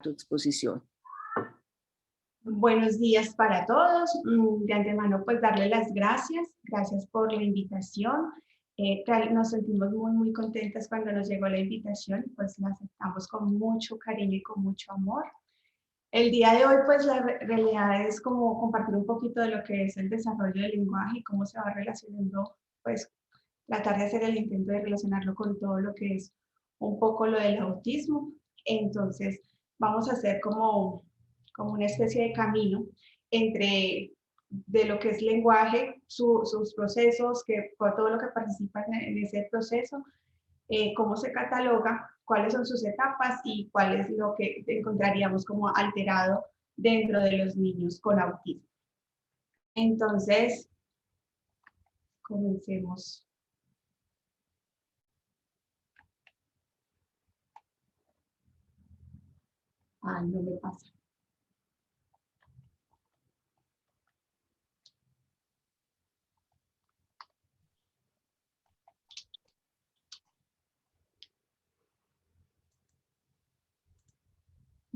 tu exposición. Buenos días para todos. De antemano, pues darle las gracias. Gracias por la invitación. Nos sentimos muy contentas cuando nos llegó la invitación, pues la aceptamos con mucho cariño y con mucho amor. El día de hoy, pues la realidad es como compartir un poquito de lo que es el desarrollo del lenguaje y cómo se va relacionando, pues tratar de hacer el intento de relacionarlo con todo lo que es un poco lo del autismo. Entonces, vamos a hacer como una especie de camino entre de lo que es lenguaje, sus procesos, por todo lo que participa en ese proceso, cómo se cataloga, cuáles son sus etapas y cuál es lo que encontraríamos como alterado dentro de los niños con autismo. Entonces, comencemos. Ay, no me pasa.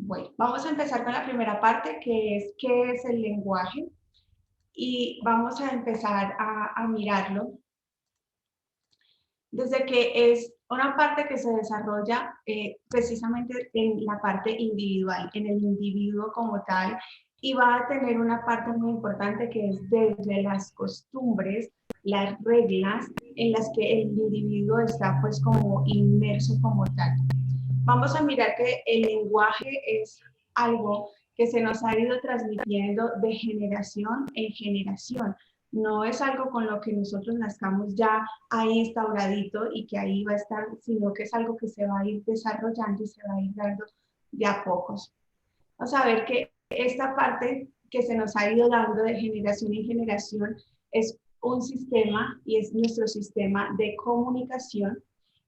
Bueno, vamos a empezar con la primera parte, que es qué es el lenguaje. Y vamos a empezar a mirarlo desde que es una parte que se desarrolla precisamente en la parte individual, en el individuo como tal, y va a tener una parte muy importante que es desde las costumbres, las reglas en las que el individuo está pues como inmerso como tal. Vamos a mirar que el lenguaje es algo que se nos ha ido transmitiendo de generación en generación. No es algo con lo que nosotros nazcamos ya ahí instauradito y que ahí va a estar, sino que es algo que se va a ir desarrollando y se va a ir dando de a pocos. Vamos a ver que esta parte que se nos ha ido dando de generación en generación es un sistema y es nuestro sistema de comunicación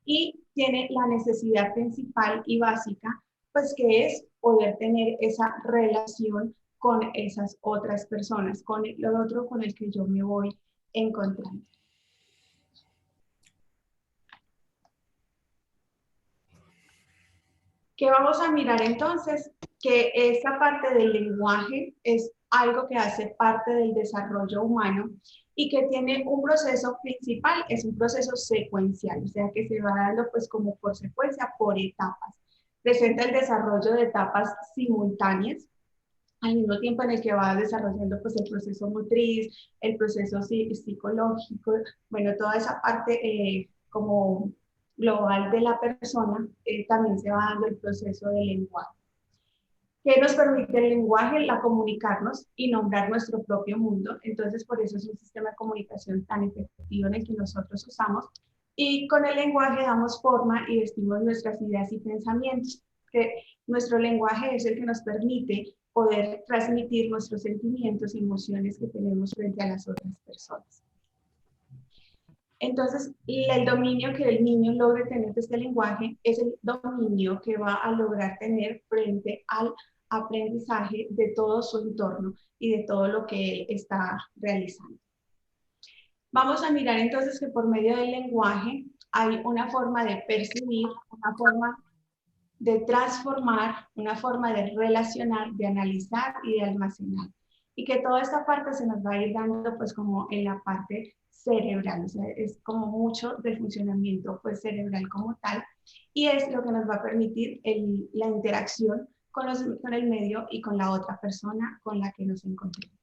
y tiene la necesidad principal y básica, pues que es poder tener esa relación con esas otras personas, con el otro con el que yo me voy encontrando. ¿Qué vamos a mirar entonces? Que esta parte del lenguaje es algo que hace parte del desarrollo humano y que tiene un proceso principal, es un proceso secuencial, o sea que se va dando pues como por secuencia, por etapas. Presenta el desarrollo de etapas simultáneas, al mismo tiempo en el que va desarrollando pues el proceso motriz, el proceso psicológico, bueno, toda esa parte como global de la persona, también se va dando el proceso del lenguaje. ¿Qué nos permite el lenguaje? La comunicarnos y nombrar nuestro propio mundo. Entonces, por eso es un sistema de comunicación tan efectivo en el que nosotros usamos. Y con el lenguaje damos forma y vestimos nuestras ideas y pensamientos. Que nuestro lenguaje es el que nos permite poder transmitir nuestros sentimientos y emociones que tenemos frente a las otras personas. Entonces, el dominio que el niño logre tener de este lenguaje es el dominio que va a lograr tener frente al aprendizaje de todo su entorno y de todo lo que él está realizando. Vamos a mirar entonces que por medio del lenguaje hay una forma de percibir, una forma de transformar, una forma de relacionar, de analizar y de almacenar. Y que toda esta parte se nos va a ir dando pues como en la parte cerebral, o sea, es como mucho del funcionamiento pues cerebral como tal, y es lo que nos va a permitir la interacción con el medio y con la otra persona con la que nos encontremos.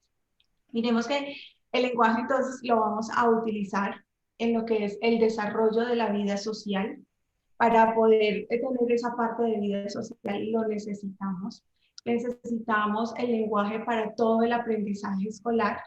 Miremos que el lenguaje entonces lo vamos a utilizar en lo que es el desarrollo de la vida social. Para poder tener esa parte de vida social lo necesitamos. Necesitamos el lenguaje para todo el aprendizaje escolar.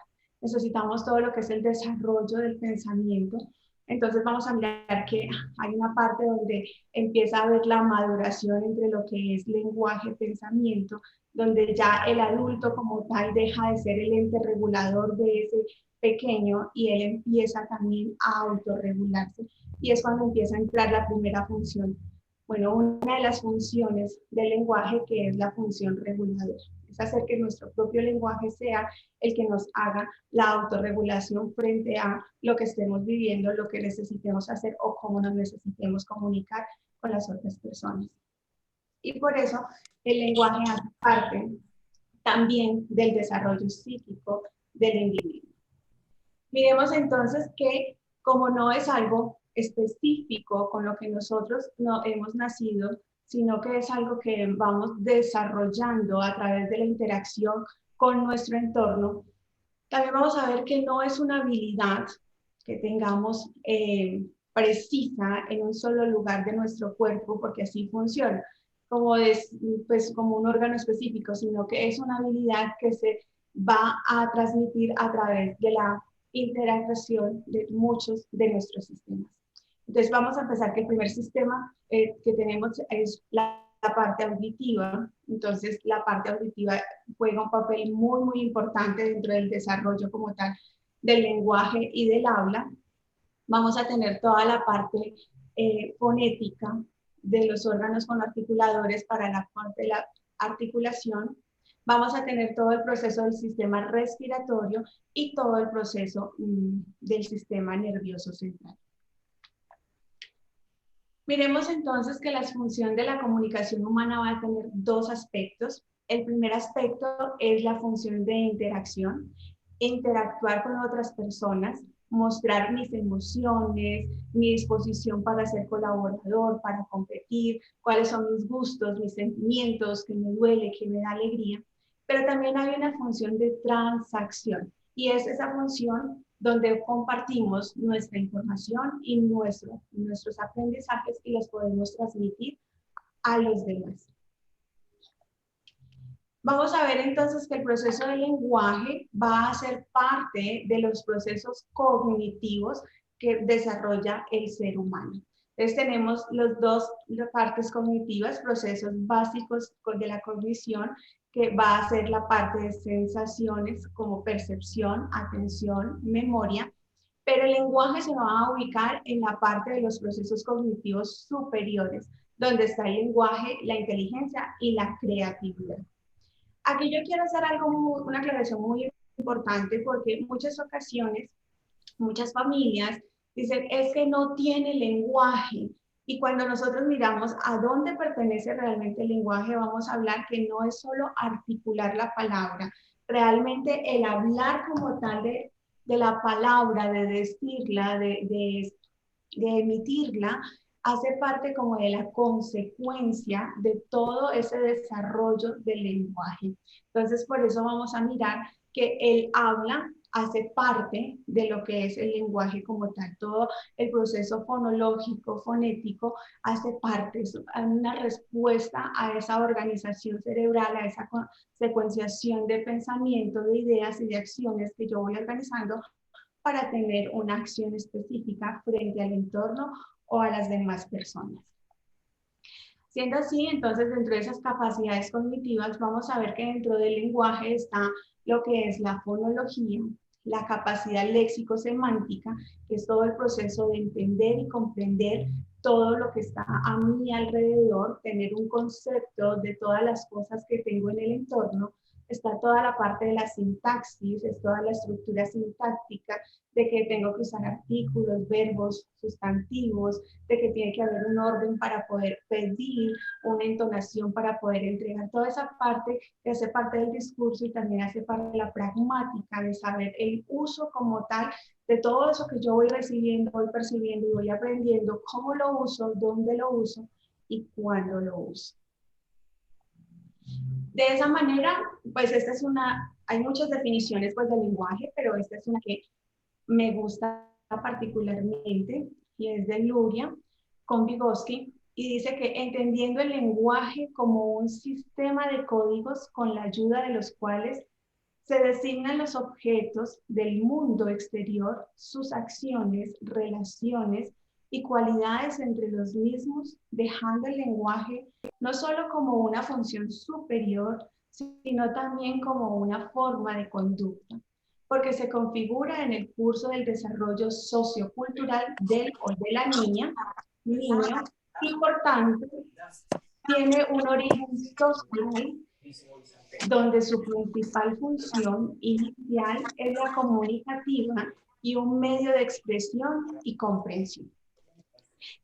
Necesitamos todo lo que es el desarrollo del pensamiento. Entonces vamos a mirar que hay una parte donde empieza a haber la maduración entre lo que es lenguaje, pensamiento, donde ya el adulto como tal deja de ser el ente regulador de ese pequeño y él empieza también a autorregularse. Y es cuando empieza a entrar la primera función. Bueno, una de las funciones del lenguaje que es la función reguladora. Es hacer que nuestro propio lenguaje sea el que nos haga la autorregulación frente a lo que estemos viviendo, lo que necesitemos hacer o cómo nos necesitemos comunicar con las otras personas. Y por eso el lenguaje hace parte también del desarrollo psíquico del individuo. Miremos entonces que como no es algo específico con lo que nosotros no hemos nacido, sino que es algo que vamos desarrollando a través de la interacción con nuestro entorno, también vamos a ver que no es una habilidad que tengamos precisa en un solo lugar de nuestro cuerpo, porque así funciona, como, pues, como un órgano específico, sino que es una habilidad que se va a transmitir a través de la interacción de muchos de nuestros sistemas. Entonces vamos a empezar que el primer sistema que tenemos es la parte auditiva. Entonces la parte auditiva juega un papel muy, muy importante dentro del desarrollo como tal del lenguaje y del habla. Vamos a tener toda la parte fonética de los órganos fonoarticuladores para la parte de la articulación. Vamos a tener todo el proceso del sistema respiratorio y todo el proceso del sistema nervioso central. Miremos entonces que la función de la comunicación humana va a tener dos aspectos. El primer aspecto es la función de interacción, interactuar con otras personas, mostrar mis emociones, mi disposición para ser colaborador, para competir, cuáles son mis gustos, mis sentimientos, qué me duele, qué me da alegría. Pero también hay una función de transacción y es esa función donde compartimos nuestra información y nuestros aprendizajes y los podemos transmitir a los demás. Vamos a ver entonces que el proceso del lenguaje va a ser parte de los procesos cognitivos que desarrolla el ser humano. Entonces tenemos las dos partes cognitivas, procesos básicos de la cognición, que va a ser la parte de sensaciones como percepción, atención, memoria, pero el lenguaje se va a ubicar en la parte de los procesos cognitivos superiores, donde está el lenguaje, la inteligencia y la creatividad. Aquí yo quiero hacer una aclaración muy importante porque en muchas ocasiones, muchas familias dicen, es que no tiene lenguaje. Y cuando nosotros miramos a dónde pertenece realmente el lenguaje, vamos a hablar que no es solo articular la palabra, realmente el hablar como tal de la palabra, de decirla, de emitirla, hace parte como de la consecuencia de todo ese desarrollo del lenguaje. Entonces, por eso vamos a mirar que el habla hace parte de lo que es el lenguaje como tal. Todo el proceso fonológico, fonético, hace parte, es una respuesta a esa organización cerebral, a esa secuenciación de pensamiento, de ideas y de acciones que yo voy organizando para tener una acción específica frente al entorno o a las demás personas. Siendo así, entonces dentro de esas capacidades cognitivas vamos a ver que dentro del lenguaje está lo que es la fonología, la capacidad léxico-semántica, que es todo el proceso de entender y comprender todo lo que está a mi alrededor, tener un concepto de todas las cosas que tengo en el entorno. Está toda la parte de la sintaxis, es toda la estructura sintáctica, de que tengo que usar artículos, verbos, sustantivos, de que tiene que haber un orden para poder pedir, una entonación para poder entregar. Toda esa parte que hace parte del discurso y también hace parte de la pragmática, de saber el uso como tal de todo eso que yo voy recibiendo, voy percibiendo y voy aprendiendo, cómo lo uso, dónde lo uso y cuándo lo uso. De esa manera, pues esta es hay muchas definiciones pues del lenguaje, pero esta es una que me gusta particularmente y es de Luria con Vygotsky y dice que entendiendo el lenguaje como un sistema de códigos con la ayuda de los cuales se designan los objetos del mundo exterior, sus acciones, relaciones y cualidades entre los mismos, dejando el lenguaje no solo como una función superior, sino también como una forma de conducta, porque se configura en el curso del desarrollo sociocultural del o de la niña, niño, y por tanto tiene un origen social donde su principal función inicial es la comunicativa y un medio de expresión y comprensión.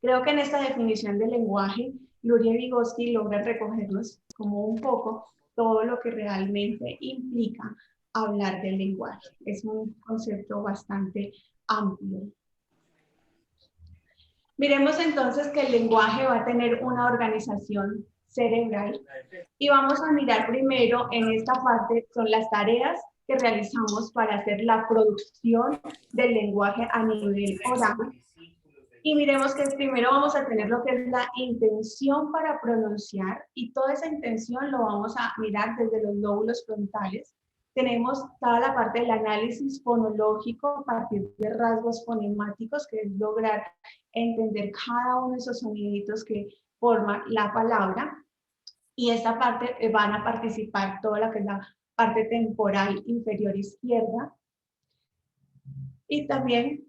Creo que en esta definición del lenguaje Luria y Vygotsky logran recogernos como un poco todo lo que realmente implica hablar del lenguaje. Es un concepto bastante amplio. Miremos entonces que el lenguaje va a tener una organización cerebral y vamos a mirar primero en esta parte, son las tareas que realizamos para hacer la producción del lenguaje a nivel oral. Y miremos que primero vamos a tener lo que es la intención para pronunciar y toda esa intención lo vamos a mirar desde los lóbulos frontales. Tenemos toda la parte del análisis fonológico a partir de rasgos fonemáticos, que es lograr entender cada uno de esos soniditos que forman la palabra. Y esta parte van a participar toda la que es la parte temporal inferior izquierda y también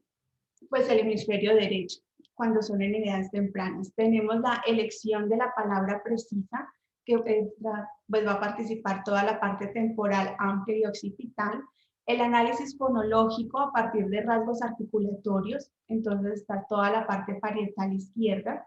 pues el hemisferio derecho, cuando son en edades tempranas. Tenemos la elección de la palabra precisa, que pues va a participar toda la parte temporal amplia y occipital. El análisis fonológico a partir de rasgos articulatorios, entonces está toda la parte parietal izquierda.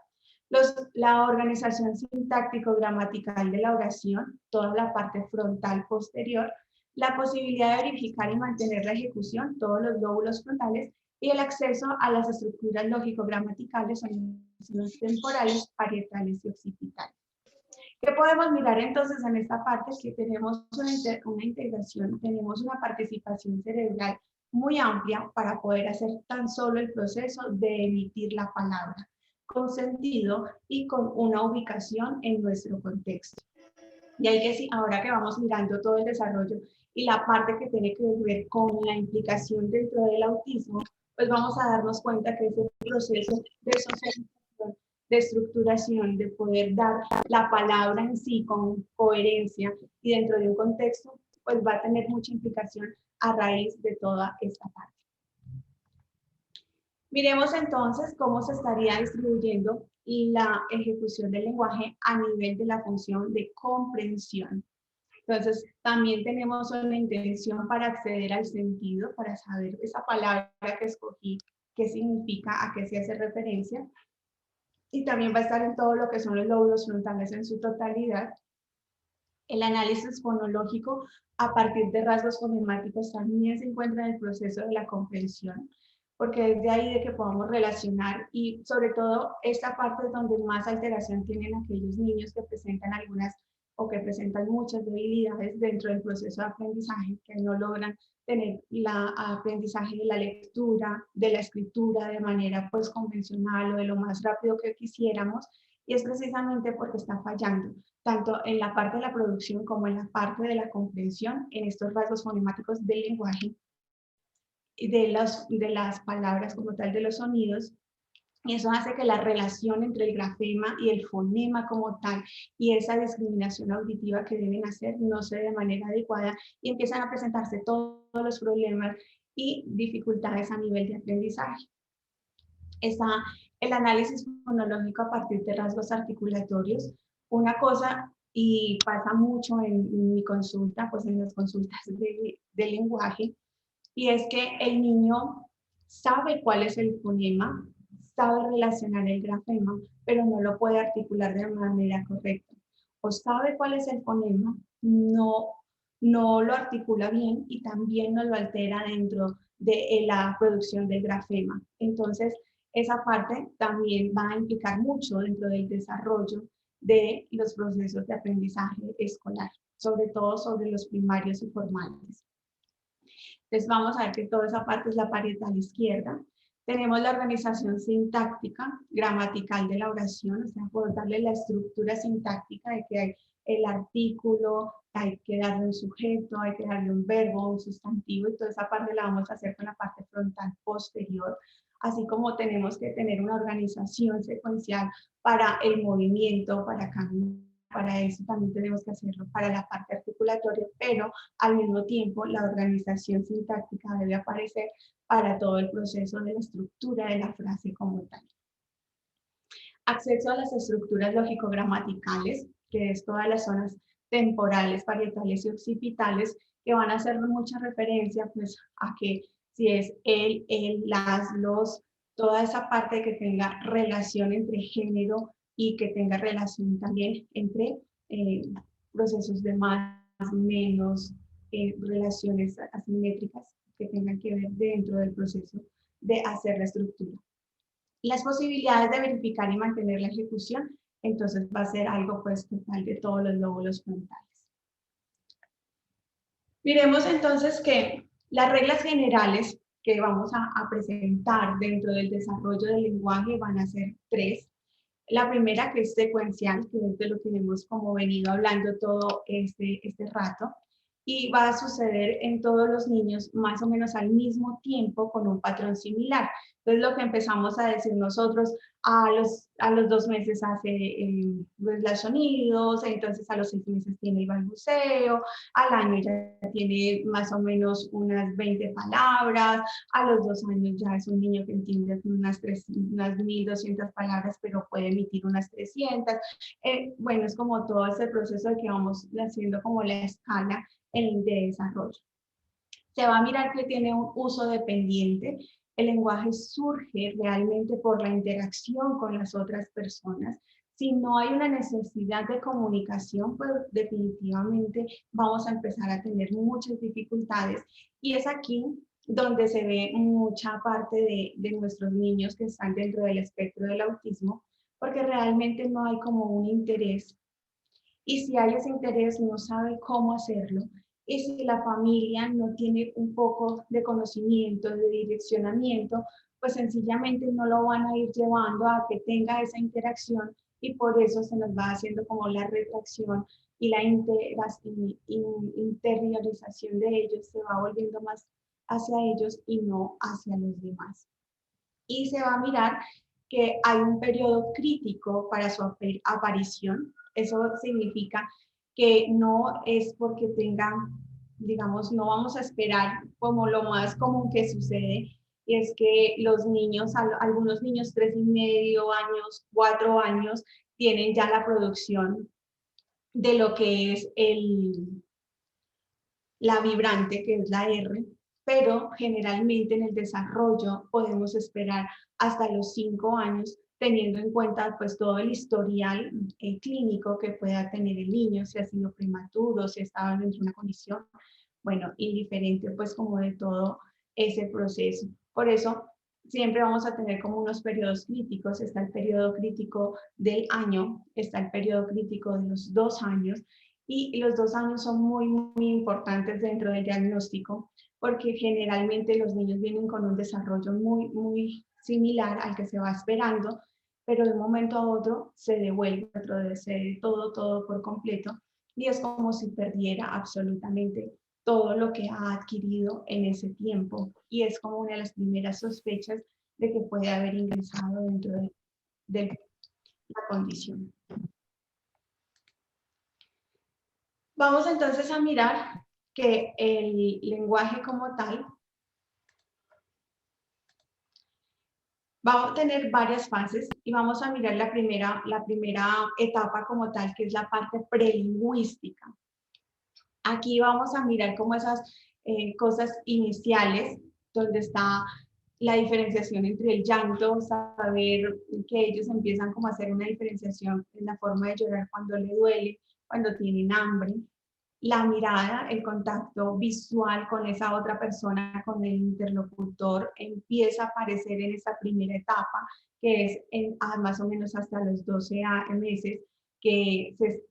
La organización sintáctico-gramatical de la oración, toda la parte frontal posterior. La posibilidad de verificar y mantener la ejecución, todos los lóbulos frontales, y el acceso a las estructuras lógico-gramaticales, organizaciones temporales, parietales y occipitales. ¿Qué podemos mirar entonces en esta parte? Que tenemos una integración, tenemos una participación cerebral muy amplia para poder hacer tan solo el proceso de emitir la palabra, con sentido y con una ubicación en nuestro contexto. Y hay que, ahora que vamos mirando todo el desarrollo y la parte que tiene que ver con la implicación dentro del autismo, pues vamos a darnos cuenta que ese proceso de socialización, de estructuración, de poder dar la palabra en sí con coherencia y dentro de un contexto, pues va a tener mucha implicación a raíz de toda esta parte. Miremos entonces cómo se estaría distribuyendo la ejecución del lenguaje a nivel de la función de comprensión. Entonces, también tenemos una intención para acceder al sentido, para saber esa palabra que escogí, qué significa, a qué se hace referencia. Y también va a estar en todo lo que son los lóbulos frontales en su totalidad. El análisis fonológico a partir de rasgos fonemáticos también se encuentra en el proceso de la comprensión, porque es de ahí de que podamos relacionar y sobre todo esta parte es donde más alteración tienen aquellos niños que presentan algunas o que presentan muchas debilidades dentro del proceso de aprendizaje, que no logran tener el aprendizaje de la lectura, de la escritura de manera pues convencional o de lo más rápido que quisiéramos, y es precisamente porque está fallando tanto en la parte de la producción como en la parte de la comprensión en estos rasgos fonemáticos del lenguaje y de las palabras como tal, de los sonidos. Y eso hace que la relación entre el grafema y el fonema como tal y esa discriminación auditiva que deben hacer no se dé de manera adecuada y empiezan a presentarse todos los problemas y dificultades a nivel de aprendizaje. Está el análisis fonológico a partir de rasgos articulatorios. Una cosa, y pasa mucho en mi consulta, pues en las consultas de lenguaje, y es que el niño sabe cuál es el fonema, sabe relacionar el grafema, pero no lo puede articular de manera correcta. O sabe cuál es el fonema, no lo articula bien y también no lo altera dentro de la producción del grafema. Entonces, esa parte también va a implicar mucho dentro del desarrollo de los procesos de aprendizaje escolar, sobre todo sobre los primarios y formales. Entonces vamos a ver que toda esa parte es la parietal izquierda. Tenemos la organización sintáctica, gramatical de la oración, o sea, por darle la estructura sintáctica de que hay el artículo, hay que darle un sujeto, hay que darle un verbo, un sustantivo, y toda esa parte la vamos a hacer con la parte frontal posterior, así como tenemos que tener una organización secuencial para el movimiento, para caminar. Para eso también tenemos que hacerlo para la parte articulatoria, pero al mismo tiempo la organización sintáctica debe aparecer para todo el proceso de la estructura de la frase como tal. Acceso a las estructuras lógico-gramaticales, que es todas las zonas temporales, parietales y occipitales, que van a hacer mucha referencia pues, a que si es el, las, los, toda esa parte que tenga relación entre género y que tenga relación también entre procesos de más, menos, relaciones asimétricas que tengan que ver dentro del proceso de hacer la estructura. Las posibilidades de verificar y mantener la ejecución, entonces va a ser algo pues total de todos los lóbulos frontales. Miremos entonces que las reglas generales que vamos a presentar dentro del desarrollo del lenguaje van a ser tres. La primera, que es secuencial, que es de lo que hemos como venido hablando todo este rato, y va a suceder en todos los niños más o menos al mismo tiempo con un patrón similar. Entonces, lo que empezamos a decir nosotros, a los 2 meses hace pues, los sonidos, entonces a los 6 meses tiene el balbuceo, al año ya tiene más o menos unas 20 palabras, a los 2 años ya es un niño que entiende unas 1.200 palabras, pero puede emitir unas 300. Bueno, es como todo ese proceso de que vamos haciendo como la escala de desarrollo. Se va a mirar que tiene un uso dependiente. El lenguaje surge realmente por la interacción con las otras personas. Si no hay una necesidad de comunicación, pues definitivamente vamos a empezar a tener muchas dificultades. Y es aquí donde se ve mucha parte de nuestros niños que están dentro del espectro del autismo, porque realmente no hay como un interés. Y si hay ese interés, no sabe cómo hacerlo. Y si la familia no tiene un poco de conocimiento, de direccionamiento, pues sencillamente no lo van a ir llevando a que tenga esa interacción y por eso se nos va haciendo como la retracción y la interiorización de ellos se va volviendo más hacia ellos y no hacia los demás. Y se va a mirar que hay un periodo crítico para su aparición. Eso significa que no es porque tengan, digamos, no vamos a esperar como lo más común que sucede, y es que los niños, algunos niños 3,5 años, 4 años, tienen ya la producción de lo que es la vibrante, que es la R, pero generalmente en el desarrollo podemos esperar hasta los 5 años, teniendo en cuenta pues todo el historial clínico que pueda tener el niño, si ha sido prematuro, si ha estado dentro de una condición, bueno, indiferente pues como de todo ese proceso. Por eso siempre vamos a tener como unos periodos críticos, está el periodo crítico del año, está el periodo crítico de los 2 años, y los 2 años son muy, muy importantes dentro del diagnóstico porque generalmente los niños vienen con un desarrollo muy, muy similar al que se va esperando, pero de un momento a otro se devuelve, retrocede todo, todo por completo y es como si perdiera absolutamente todo lo que ha adquirido en ese tiempo y es como una de las primeras sospechas de que puede haber ingresado dentro de la condición. Vamos entonces a mirar que el lenguaje como tal va a tener varias fases y vamos a mirar la primera etapa como tal, que es la parte prelingüística. Aquí vamos a mirar como esas cosas iniciales, donde está la diferenciación entre el llanto, saber que ellos empiezan como a hacer una diferenciación en la forma de llorar cuando le duele, cuando tienen hambre, la mirada, el contacto visual con esa otra persona, con el interlocutor, empieza a aparecer en esta primera etapa, que es más o menos hasta los 12 meses, que se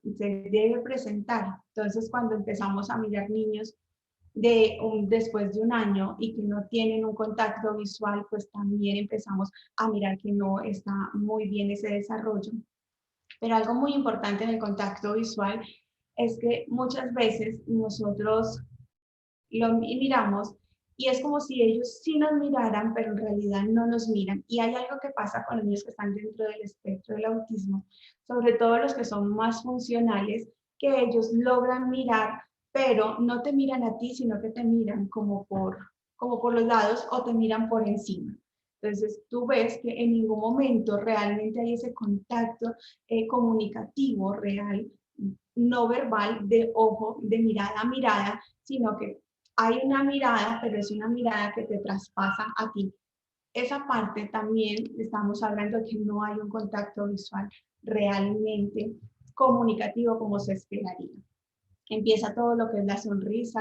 debe presentar. Entonces, cuando empezamos a mirar niños después de un año y que no tienen un contacto visual, pues también empezamos a mirar que no está muy bien ese desarrollo. Pero algo muy importante en el contacto visual es que muchas veces nosotros lo miramos y es como si ellos sí nos miraran, pero en realidad no nos miran. Y hay algo que pasa con los niños que están dentro del espectro del autismo, sobre todo los que son más funcionales, que ellos logran mirar, pero no te miran a ti, sino que te miran como por los lados o te miran por encima. Entonces, tú ves que en ningún momento realmente hay ese contacto comunicativo real, no verbal, de ojo, de mirada a mirada, sino que hay una mirada, pero es una mirada que te traspasa a ti. esa parte también estamos hablando de que no hay un contacto visual realmente comunicativo como se esperaría. Empieza todo lo que es la sonrisa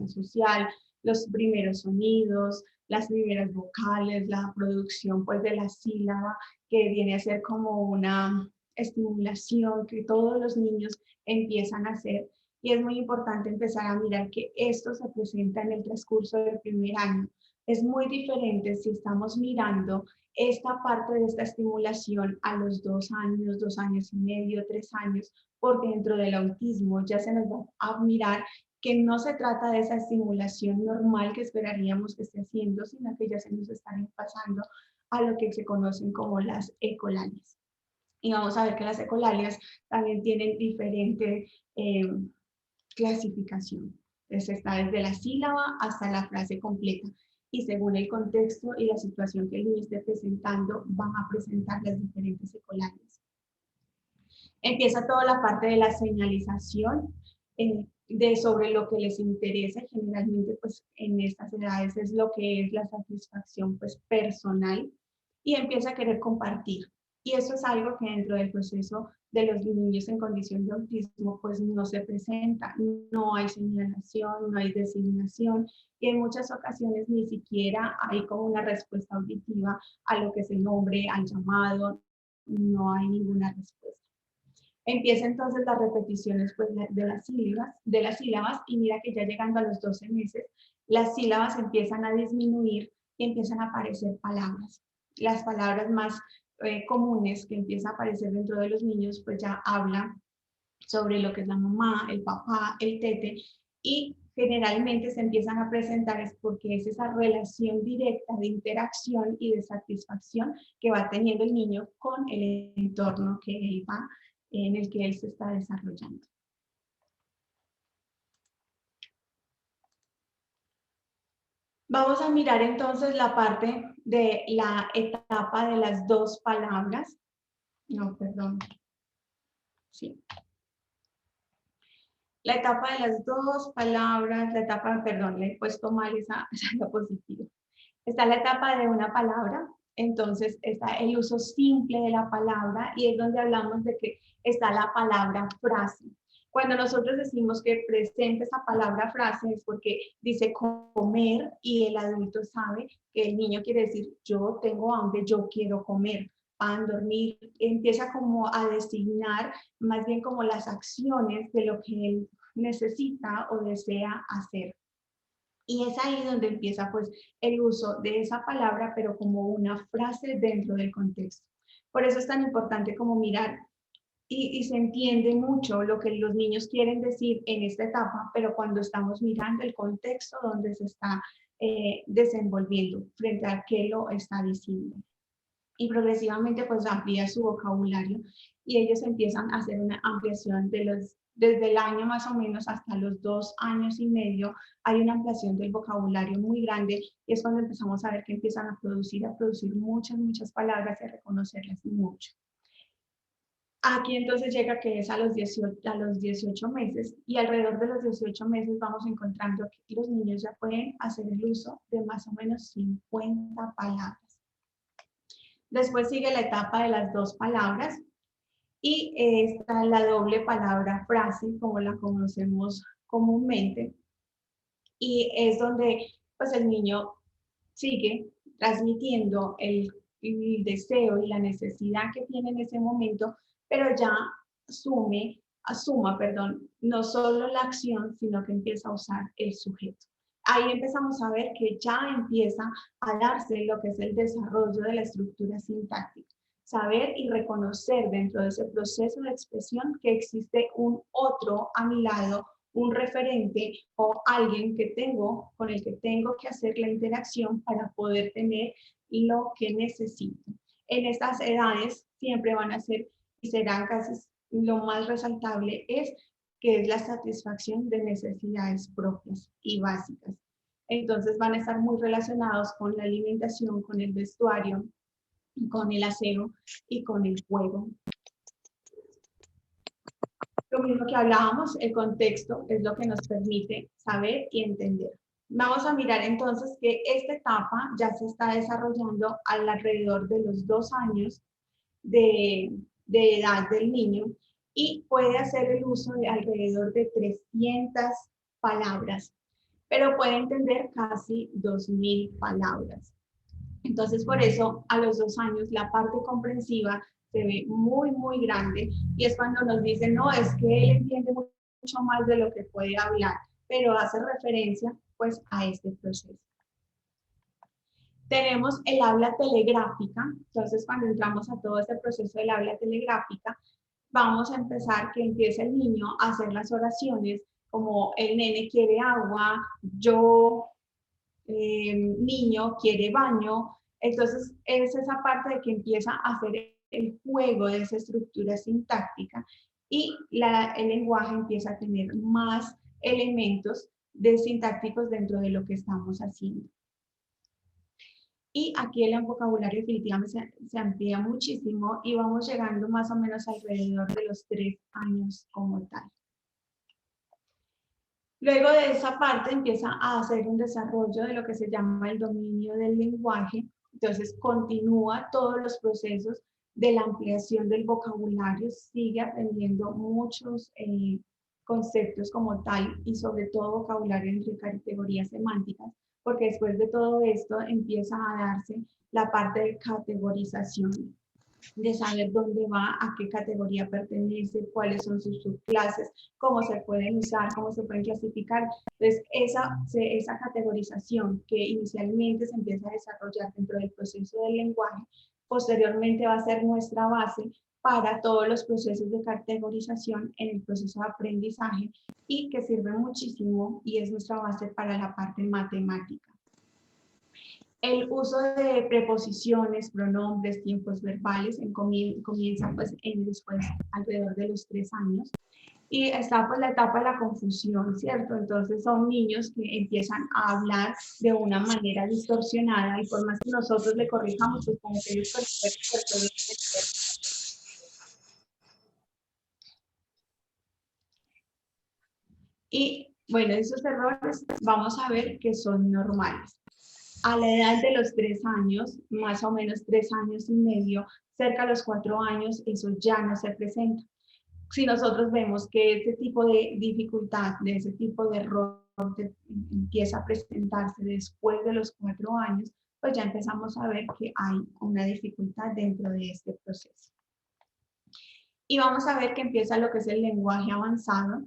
social, los primeros sonidos, las primeras vocales, la producción pues de la sílaba, que viene a ser como una estimulación que todos los niños empiezan a hacer. Y es muy importante empezar a mirar que esto se presenta en el transcurso del primer año. Es muy diferente si estamos mirando esta parte de esta estimulación a los 2 años y medio, 3 años, porque dentro del autismo ya se nos va a mirar que no se trata de esa estimulación normal que esperaríamos que esté haciendo, sino que ya se nos están pasando a lo que se conocen como las ecolalias. Y vamos a ver que las ecolalias también tienen diferente clasificación. Entonces está desde la sílaba hasta la frase completa. Y según el contexto y la situación que el niño esté presentando, van a presentar las diferentes ecolalias. Empieza toda la parte de la señalización sobre lo que les interesa. Generalmente, pues en estas edades es lo que es la satisfacción pues personal, y empieza a querer compartir. Y eso es algo que dentro del proceso de los niños en condición de autismo pues no se presenta. No hay señalación, no hay designación, y en muchas ocasiones ni siquiera hay como una respuesta auditiva a lo que es el nombre, al llamado. No hay ninguna respuesta. Empieza entonces las repeticiones pues, de las sílabas, y mira que ya llegando a los 12 meses, las sílabas empiezan a disminuir y empiezan a aparecer palabras. Las palabras más comunes que empiezan a aparecer dentro de los niños pues ya hablan sobre lo que es la mamá, el papá, el tete, y generalmente se empiezan a presentar es porque es esa relación directa de interacción y de satisfacción que va teniendo el niño con el entorno que él va, en el que él se está desarrollando. Vamos a mirar entonces la parte de la etapa de las dos palabras. No, perdón. Sí. La etapa de las dos palabras, la etapa, perdón, le he puesto mal esa diapositiva. Está la etapa de una palabra, entonces está el uso simple de la palabra, y es donde hablamos de que está la palabra frase. Cuando nosotros decimos que presente esa palabra frase es porque dice comer, y el adulto sabe que el niño quiere decir yo tengo hambre, yo quiero comer, pan, dormir. Empieza como a designar más bien como las acciones de lo que él necesita o desea hacer. Y es ahí donde empieza pues el uso de esa palabra, pero como una frase dentro del contexto. Por eso es tan importante como mirar y se entiende mucho lo que los niños quieren decir en esta etapa, pero cuando estamos mirando el contexto donde se está desenvolviendo frente a qué lo está diciendo. Y progresivamente pues amplía su vocabulario, y ellos empiezan a hacer una ampliación desde el año más o menos hasta los 2 años y medio. Hay una ampliación del vocabulario muy grande, y es cuando empezamos a ver que empiezan a producir muchas palabras y a reconocerlas mucho. Aquí entonces llega que es a los 18 meses, y alrededor de los 18 meses vamos encontrando que los niños ya pueden hacer el uso de más o menos 50 palabras. Después sigue la etapa de las dos palabras, y está la doble palabra frase, como la conocemos comúnmente, y es donde pues el niño sigue transmitiendo el deseo y la necesidad que tiene en ese momento, pero ya asuma, perdón, no solo la acción, sino que empieza a usar el sujeto. Ahí empezamos a ver que ya empieza a darse lo que es el desarrollo de la estructura sintáctica. Saber y reconocer dentro de ese proceso de expresión que existe un otro a mi lado, un referente o alguien que tengo, con el que tengo que hacer la interacción para poder tener lo que necesito. En estas edades siempre van a ser y serán casi lo más resaltable es que es la satisfacción de necesidades propias y básicas. Entonces van a estar muy relacionados con la alimentación, con el vestuario, con el aseo y con el juego. Lo mismo que hablábamos, el contexto es lo que nos permite saber y entender. Vamos a mirar entonces que esta etapa ya se está desarrollando alrededor de los 2 años de, de edad del niño y puede hacer el uso de alrededor de 300 palabras, pero puede entender casi 2000 palabras. Entonces, por eso, a los 2 años, la parte comprensiva se ve muy, muy grande y es cuando nos dicen, no, es que él entiende mucho más de lo que puede hablar, pero hace referencia pues a este proceso. Tenemos el habla telegráfica, entonces cuando entramos a todo este proceso del habla telegráfica, vamos a empezar que empiece el niño a hacer las oraciones como el nene quiere agua, yo, niño quiere baño. Entonces es esa parte de que empieza a hacer el juego de esa estructura sintáctica y el lenguaje empieza a tener más elementos de sintácticos dentro de lo que estamos haciendo. Y aquí el vocabulario definitivamente se amplía muchísimo y vamos llegando más o menos alrededor de los 3 años como tal. Luego de esa parte empieza a hacer un desarrollo de lo que se llama el dominio del lenguaje. Entonces continúa todos los procesos de la ampliación del vocabulario, sigue aprendiendo muchos conceptos como tal y sobre todo vocabulario entre categorías semánticas, porque después de todo esto empieza a darse la parte de categorización, de saber dónde va, a qué categoría pertenece, cuáles son sus subclases, cómo se pueden usar, cómo se pueden clasificar. Entonces, esa categorización que inicialmente se empieza a desarrollar dentro del proceso del lenguaje, posteriormente va a ser nuestra base para todos los procesos de categorización en el proceso de aprendizaje y que sirve muchísimo y es nuestra base para la parte matemática. El uso de preposiciones, pronombres, tiempos verbales comienza pues después alrededor de los 3 años. Y está pues la etapa de la confusión, ¿cierto? Entonces son niños que empiezan a hablar de una manera distorsionada y por más que nosotros le corrijamos, pues como que ellos perciben. Y bueno, esos errores vamos a ver que son normales. A la edad de los 3 años, más o menos 3 años y medio, cerca de los 4 años, eso ya no se presenta. Si nosotros vemos que este tipo de dificultad, de ese tipo de error empieza a presentarse después de los 4 años, pues ya empezamos a ver que hay una dificultad dentro de este proceso. Y vamos a ver que empieza lo que es el lenguaje avanzado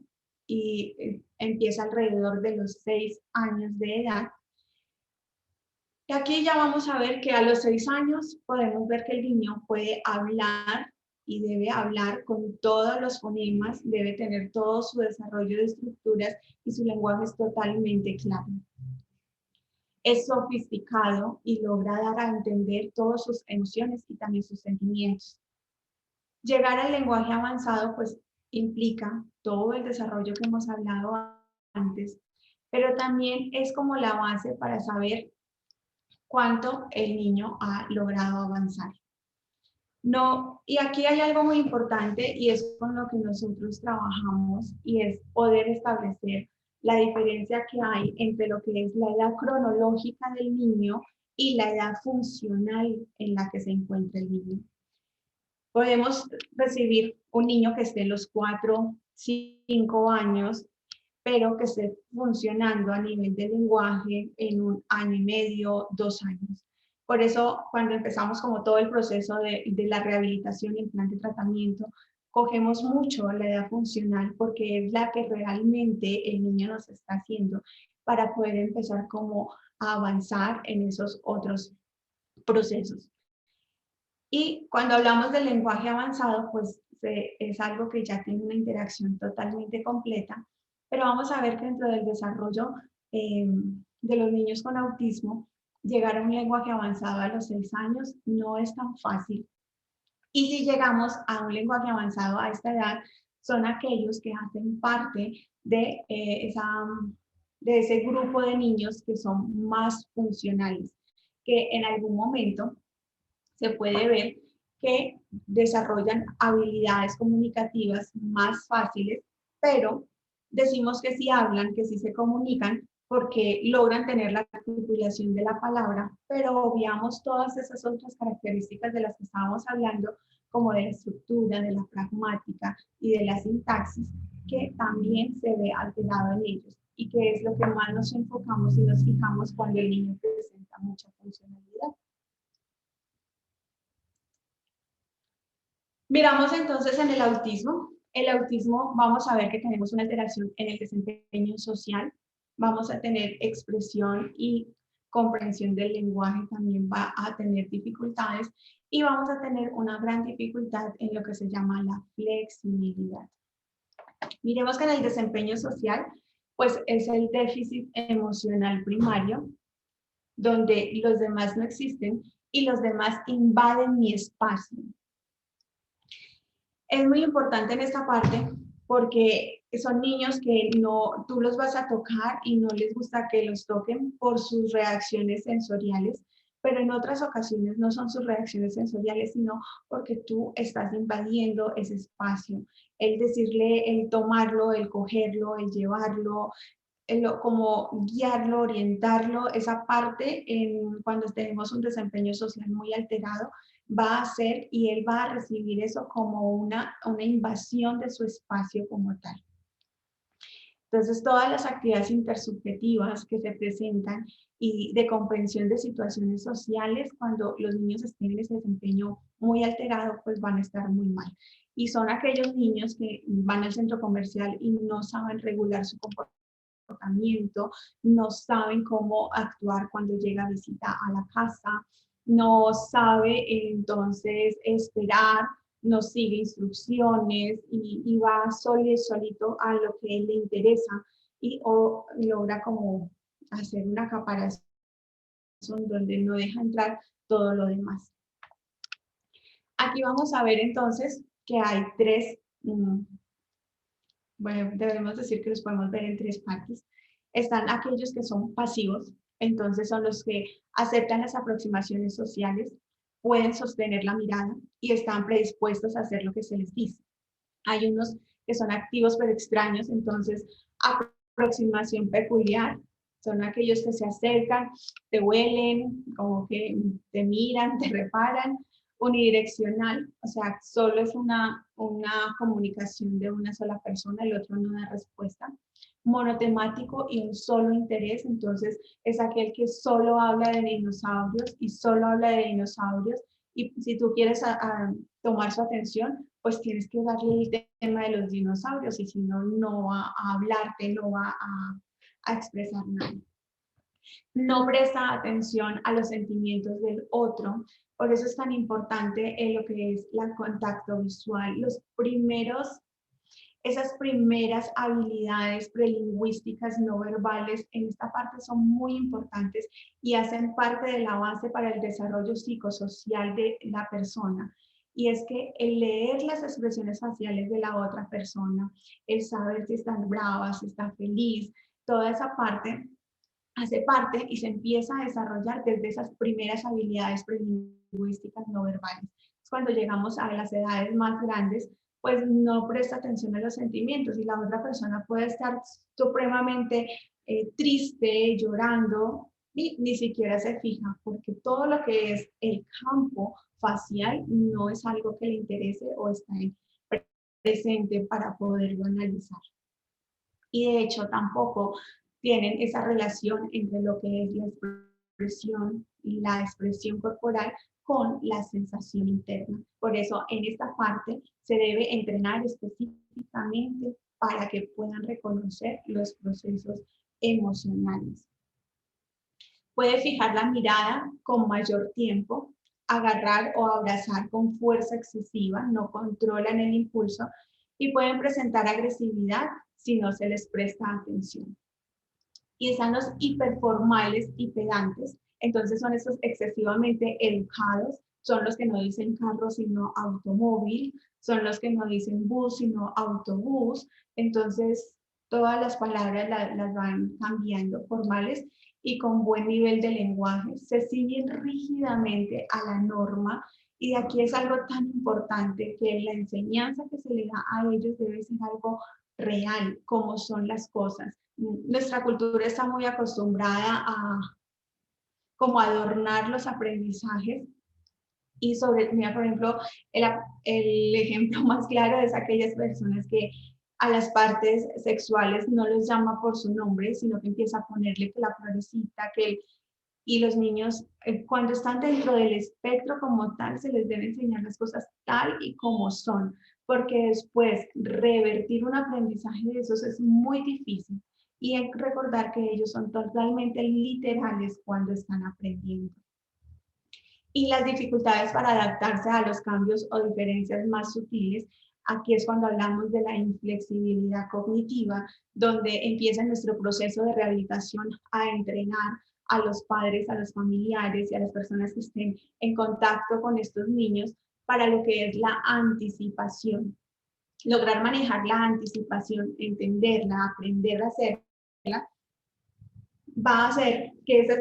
y empieza alrededor de los 6 años de edad. Y aquí ya vamos a ver que a los 6 años podemos ver que el niño puede hablar y debe hablar con todos los fonemas, debe tener todo su desarrollo de estructuras y su lenguaje es totalmente claro. Es sofisticado y logra dar a entender todas sus emociones y también sus sentimientos. Llegar al lenguaje avanzado pues implica todo el desarrollo que hemos hablado antes, pero también es como la base para saber cuánto el niño ha logrado avanzar. No, y aquí hay algo muy importante y es con lo que nosotros trabajamos y es poder establecer la diferencia que hay entre lo que es la edad cronológica del niño y la edad funcional en la que se encuentra el niño. Podemos recibir un niño que esté en los 4, 5 años, pero que esté funcionando a nivel de lenguaje en 1 año y medio, 2 años. Por eso, cuando empezamos como todo el proceso de la rehabilitación y el plan de tratamiento, cogemos mucho la edad funcional porque es la que realmente el niño nos está haciendo para poder empezar como a avanzar en esos otros procesos. Y cuando hablamos del lenguaje avanzado, pues es algo que ya tiene una interacción totalmente completa, pero vamos a ver que dentro del desarrollo de los niños con autismo, llegar a un lenguaje avanzado a los 6 años no es tan fácil. Y si llegamos a un lenguaje avanzado a esta edad, son aquellos que hacen parte de ese grupo de niños que son más funcionales, que en algún momento se puede ver que desarrollan habilidades comunicativas más fáciles, pero decimos que si hablan, que si se comunican, porque logran tener la articulación de la palabra, pero obviamos todas esas otras características de las que estábamos hablando, como de la estructura, de la pragmática y de la sintaxis, que también se ve alterado en ellos y que es lo que más nos enfocamos y nos fijamos cuando el niño presenta mucha funcionalidad. Miramos entonces en el autismo. El autismo vamos a ver que tenemos una alteración en el desempeño social, vamos a tener expresión y comprensión del lenguaje, también va a tener dificultades y vamos a tener una gran dificultad en lo que se llama la flexibilidad. Miremos que en el desempeño social, pues es el déficit emocional primario, donde los demás no existen y los demás invaden mi espacio. Es muy importante en esta parte porque son niños que no, tú los vas a tocar y no les gusta que los toquen por sus reacciones sensoriales, pero en otras ocasiones no son sus reacciones sensoriales, sino porque tú estás invadiendo ese espacio. El decirle, el tomarlo, el cogerlo, el llevarlo, como guiarlo, orientarlo, esa parte cuando tenemos un desempeño social muy alterado, va a ser y él va a recibir eso como una invasión de su espacio como tal. Entonces, todas las actividades intersubjetivas que se presentan y de comprensión de situaciones sociales, cuando los niños estén en ese desempeño muy alterado, pues van a estar muy mal. Y son aquellos niños que van al centro comercial y no saben regular su comportamiento, no saben cómo actuar cuando llega visita a la casa, no sabe entonces esperar, no sigue instrucciones y va solito a lo que le interesa y o logra como hacer una acaparación donde no deja entrar todo lo demás. Aquí vamos a ver entonces que hay tres, bueno, debemos decir que los podemos ver en tres partes. Están aquellos que son pasivos, entonces son los que aceptan las aproximaciones sociales, pueden sostener la mirada y están predispuestos a hacer lo que se les dice. Hay unos que son activos pero extraños, entonces aproximación peculiar, son aquellos que se acercan, te huelen, como que te miran, te reparan. Unidireccional, o sea, solo es una comunicación de una sola persona, el otro no da respuesta. Monotemático y un solo interés, entonces es aquel que solo habla de dinosaurios y solo habla de dinosaurios y si tú quieres tomar su atención, pues tienes que darle el tema de los dinosaurios y si no, no va a hablarte, no va a expresar nada. No presta atención a los sentimientos del otro, por eso es tan importante en lo que es el contacto visual. Esas primeras habilidades prelingüísticas no verbales en esta parte son muy importantes y hacen parte de la base para el desarrollo psicosocial de la persona. Y es que el leer las expresiones faciales de la otra persona, el saber si está brava, si está feliz, toda esa parte hace parte y se empieza a desarrollar desde esas primeras habilidades prelingüísticas no verbales. Cuando llegamos a las edades más grandes, pues no presta atención a los sentimientos y la otra persona puede estar supremamente triste, llorando, y ni siquiera se fija, porque todo lo que es el campo facial no es algo que le interese o está presente para poderlo analizar. Y de hecho tampoco tienen esa relación entre lo que es la expresión corporal con la sensación interna. Por eso en esta parte se debe entrenar específicamente para que puedan reconocer los procesos emocionales. Puede fijar la mirada con mayor tiempo, agarrar o abrazar con fuerza excesiva, no controlan el impulso y pueden presentar agresividad si no se les presta atención. Y están los hiperformales y pedantes, entonces son estos excesivamente educados, son los que no dicen carro sino automóvil, son los que no dicen bus sino autobús, entonces todas las palabras las van cambiando formales y con buen nivel de lenguaje, se siguen rígidamente a la norma y de aquí es algo tan importante que la enseñanza que se le da a ellos debe ser algo real, como son las cosas, Nuestra cultura está muy acostumbrada a como adornar los aprendizajes y sobre, mira, por ejemplo, el ejemplo más claro es aquellas personas que a las partes sexuales no los llama por su nombre, sino que empieza a ponerle que la florecita, y los niños, cuando están dentro del espectro como tal, se les debe enseñar las cosas tal y como son, porque después revertir un aprendizaje de esos es muy difícil. Y hay que recordar que ellos son totalmente literales cuando están aprendiendo. Y las dificultades para adaptarse a los cambios o diferencias más sutiles, aquí es cuando hablamos de la inflexibilidad cognitiva, donde empieza nuestro proceso de rehabilitación a entrenar a los padres, a los familiares y a las personas que estén en contacto con estos niños para lo que es la anticipación. Lograr manejar la anticipación, entenderla, aprender a hacerla, va a hacer que esas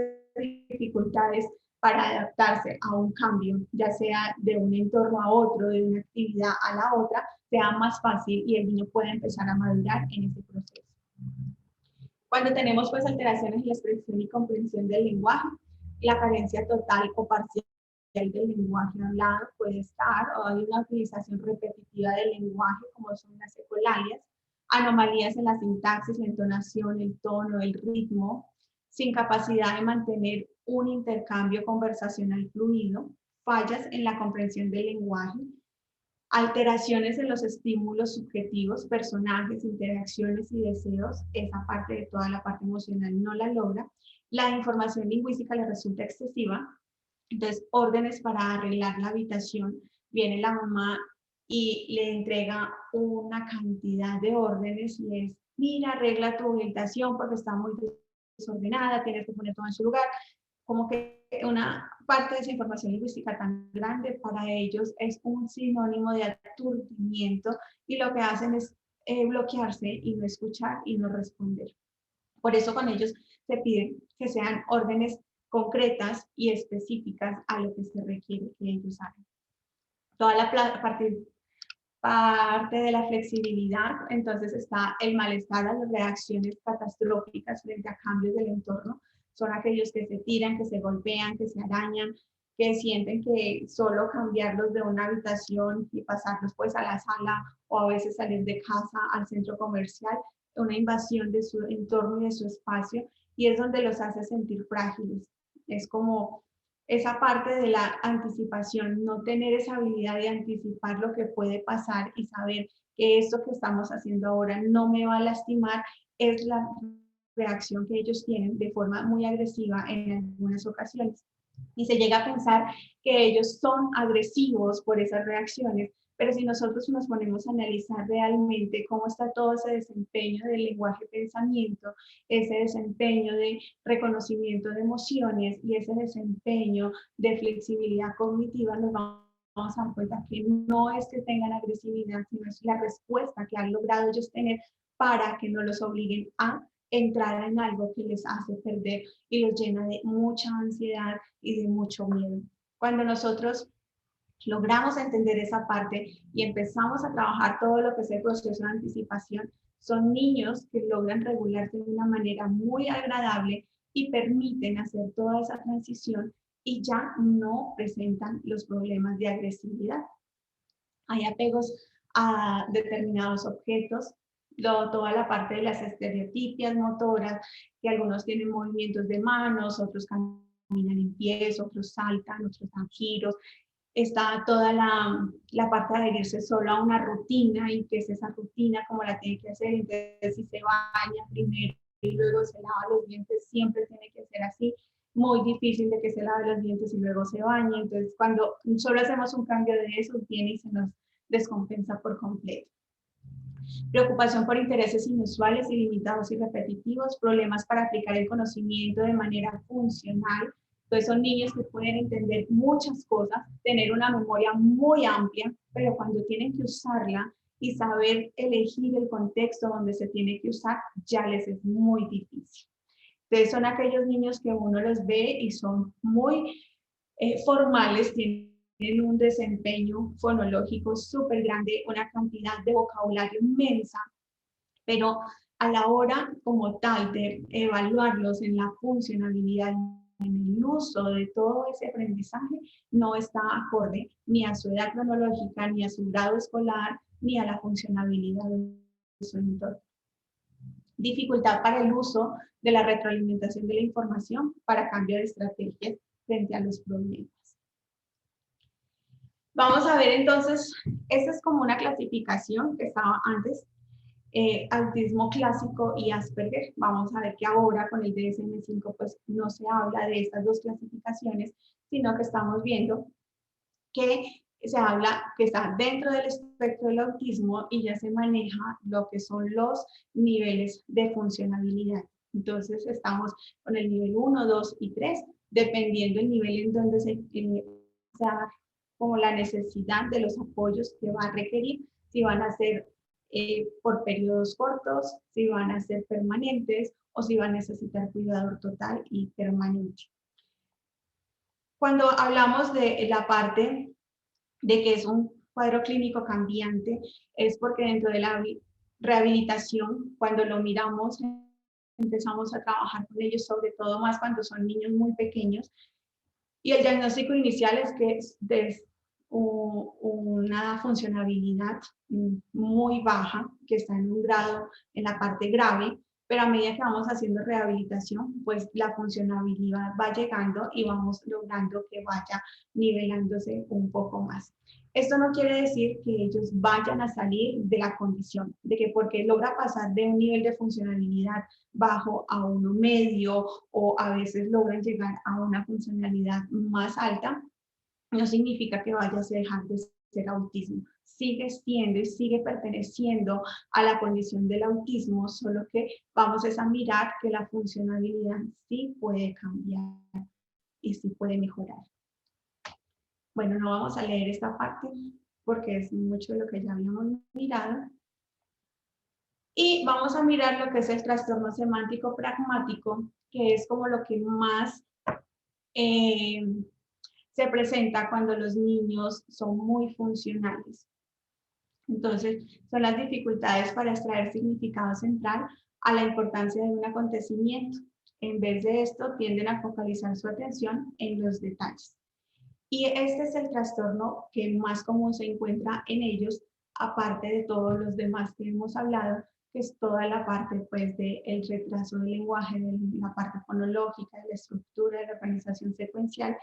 dificultades para adaptarse a un cambio, ya sea de un entorno a otro, de una actividad a la otra, sea más fácil y el niño pueda empezar a madurar en ese proceso. Cuando tenemos pues alteraciones en la expresión y comprensión del lenguaje, la carencia total o parcial del lenguaje hablado puede estar, o hay una utilización repetitiva del lenguaje como son las ecolalias, anomalías en la sintaxis, la entonación, el tono, el ritmo, sin capacidad de mantener un intercambio conversacional fluido, fallas en la comprensión del lenguaje, alteraciones en los estímulos subjetivos, personajes, interacciones y deseos, esa parte de toda la parte emocional no la logra, la información lingüística le resulta excesiva, entonces órdenes para arreglar la habitación, viene la mamá y le entrega una cantidad de órdenes y es, mira, arregla tu habitación porque está muy desordenada, tienes que poner todo en su lugar, como que una parte de esa información lingüística tan grande para ellos es un sinónimo de aturdimiento y lo que hacen es bloquearse y no escuchar y no responder. Por eso con ellos se piden que sean órdenes concretas y específicas a lo que se requiere que ellos hagan. Toda la parte de la flexibilidad, entonces está el malestar a las reacciones catastróficas frente a cambios del entorno. Son aquellos que se tiran, que se golpean, que se arañan, que sienten que solo cambiarlos de una habitación y pasarlos pues a la sala o a veces salir de casa al centro comercial, una invasión de su entorno y de su espacio, y es donde los hace sentir frágiles. Es como esa parte de la anticipación, no tener esa habilidad de anticipar lo que puede pasar y saber que esto que estamos haciendo ahora no me va a lastimar, es la reacción que ellos tienen de forma muy agresiva en algunas ocasiones. Y se llega a pensar que ellos son agresivos por esas reacciones, pero si nosotros nos ponemos a analizar realmente cómo está todo ese desempeño del lenguaje-pensamiento, ese desempeño de reconocimiento de emociones y ese desempeño de flexibilidad cognitiva, nos vamos a dar cuenta que no es que tengan agresividad, sino es la respuesta que han logrado ellos tener para que no los obliguen a entrar en algo que les hace perder y los llena de mucha ansiedad y de mucho miedo. Cuando nosotros logramos entender esa parte y empezamos a trabajar todo lo que es el proceso de anticipación, son niños que logran regularse de una manera muy agradable y permiten hacer toda esa transición y ya no presentan los problemas de agresividad. Hay apegos a determinados objetos, toda la parte de las estereotipias motoras, que algunos tienen movimientos de manos, otros caminan en pies, otros saltan, otros dan giros. Está toda la parte de adherirse solo a una rutina y que es esa rutina como la tiene que hacer. Entonces, si se baña primero y luego se lava los dientes, siempre tiene que ser así. Muy difícil de que se lave los dientes y luego se bañe. Entonces, cuando solo hacemos un cambio de eso, viene y se nos descompensa por completo. Preocupación por intereses inusuales, ilimitados y repetitivos, problemas para aplicar el conocimiento de manera funcional. Entonces son niños que pueden entender muchas cosas, tener una memoria muy amplia, pero cuando tienen que usarla y saber elegir el contexto donde se tiene que usar, ya les es muy difícil. Entonces son aquellos niños que uno los ve y son muy formales, tienen un desempeño fonológico súper grande, una cantidad de vocabulario inmensa, pero a la hora como tal de evaluarlos en la funcionalidad, en el uso de todo ese aprendizaje, no está acorde ni a su edad cronológica, ni a su grado escolar, ni a la funcionabilidad de su entorno. Dificultad para el uso de la retroalimentación de la información para cambio de estrategias frente a los problemas. Vamos a ver entonces, esta es como una clasificación que estaba antes, autismo clásico y Asperger. Vamos a ver que ahora con el DSM-5 pues no se habla de estas dos clasificaciones, sino que estamos viendo que se habla que está dentro del espectro del autismo y ya se maneja lo que son los niveles de funcionabilidad. Entonces estamos con el nivel 1, 2 y 3, dependiendo del nivel en donde se da como la necesidad de los apoyos que va a requerir, si van a ser por periodos cortos, si van a ser permanentes o si va a necesitar cuidador total y permanente. Cuando hablamos de la parte de que es un cuadro clínico cambiante, es porque dentro de la rehabilitación, cuando lo miramos, empezamos a trabajar con ellos, sobre todo más cuando son niños muy pequeños, y el diagnóstico inicial es que es una funcionabilidad muy baja, que está en un grado en la parte grave, pero a medida que vamos haciendo rehabilitación, pues la funcionabilidad va llegando y vamos logrando que vaya nivelándose un poco más. Esto no quiere decir que ellos vayan a salir de la condición, de que porque logra pasar de un nivel de funcionalidad bajo a uno medio o a veces logran llegar a una funcionalidad más alta, no significa que vayas a dejar de ser autismo. Sigue siendo y sigue perteneciendo a la condición del autismo, solo que vamos a mirar que la funcionalidad sí puede cambiar y sí puede mejorar. Bueno, no vamos a leer esta parte porque es mucho de lo que ya habíamos mirado. Y vamos a mirar lo que es el trastorno semántico pragmático, que es como lo que más se presenta cuando los niños son muy funcionales. Entonces, son las dificultades para extraer significado central a la importancia de un acontecimiento. En vez de esto, tienden a focalizar su atención en los detalles. Y este es el trastorno que más común se encuentra en ellos, aparte de todos los demás que hemos hablado, que es toda la parte pues del retraso del lenguaje, de la parte fonológica, de la estructura, de la organización secuencial.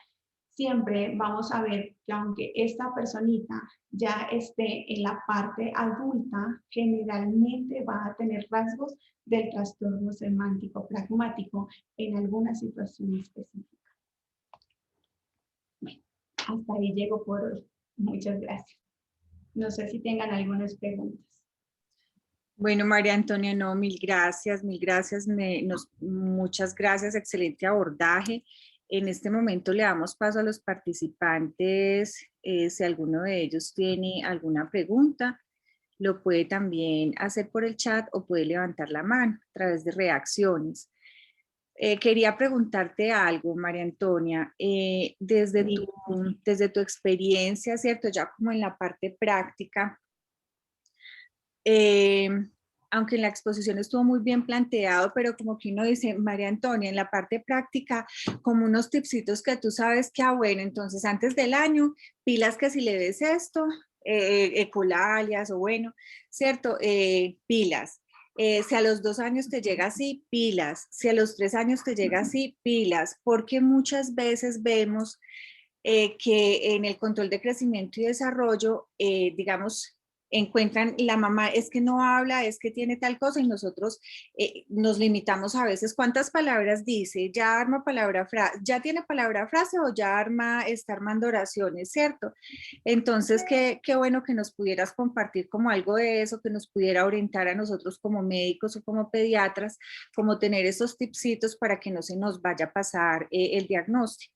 Siempre vamos a ver que aunque esta personita ya esté en la parte adulta, generalmente va a tener rasgos del trastorno semántico pragmático en alguna situación específica. Hasta ahí llego por hoy. Muchas gracias. No sé si tengan algunas preguntas. Bueno, María Antonia, no, mil gracias, muchas gracias, excelente abordaje. En este momento le damos paso a los participantes, si alguno de ellos tiene alguna pregunta, lo puede también hacer por el chat o puede levantar la mano a través de reacciones. Quería preguntarte algo, María Antonia, desde tu experiencia, ¿cierto? Ya como en la parte práctica, aunque en la exposición estuvo muy bien planteado, pero como que uno dice, María Antonia, en la parte práctica, como unos tipsitos que tú sabes que, bueno, entonces antes del año, pilas que si le ves esto, ecolalias o bueno, ¿cierto? Pilas. Si a los 2 años te llega así, pilas. Si a los 3 años te llega así, pilas. Porque muchas veces vemos que en el control de crecimiento y desarrollo, digamos, encuentran la mamá es que no habla, es que tiene tal cosa y nosotros nos limitamos a veces cuántas palabras dice, ya arma palabra frase, ya tiene palabra frase o ya está armando oraciones, ¿cierto? Entonces, qué bueno que nos pudieras compartir como algo de eso, que nos pudiera orientar a nosotros como médicos o como pediatras, como tener esos tipsitos para que no se nos vaya a pasar el diagnóstico.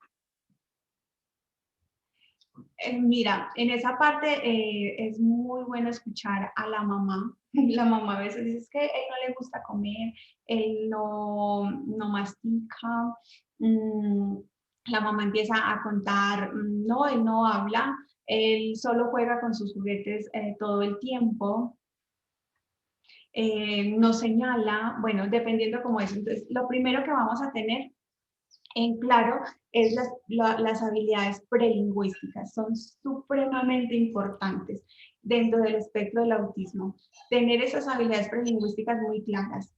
Mira, en esa parte es muy bueno escuchar a la mamá. La mamá a veces dice que a él no le gusta comer, él no mastica. La mamá empieza a contar, no, él no habla, él solo juega con sus juguetes todo el tiempo. nos señala, bueno, dependiendo como es. Entonces, lo primero que vamos a tener en claro es las habilidades prelingüísticas. Son supremamente importantes dentro del espectro del autismo. Tener esas habilidades prelingüísticas muy claras.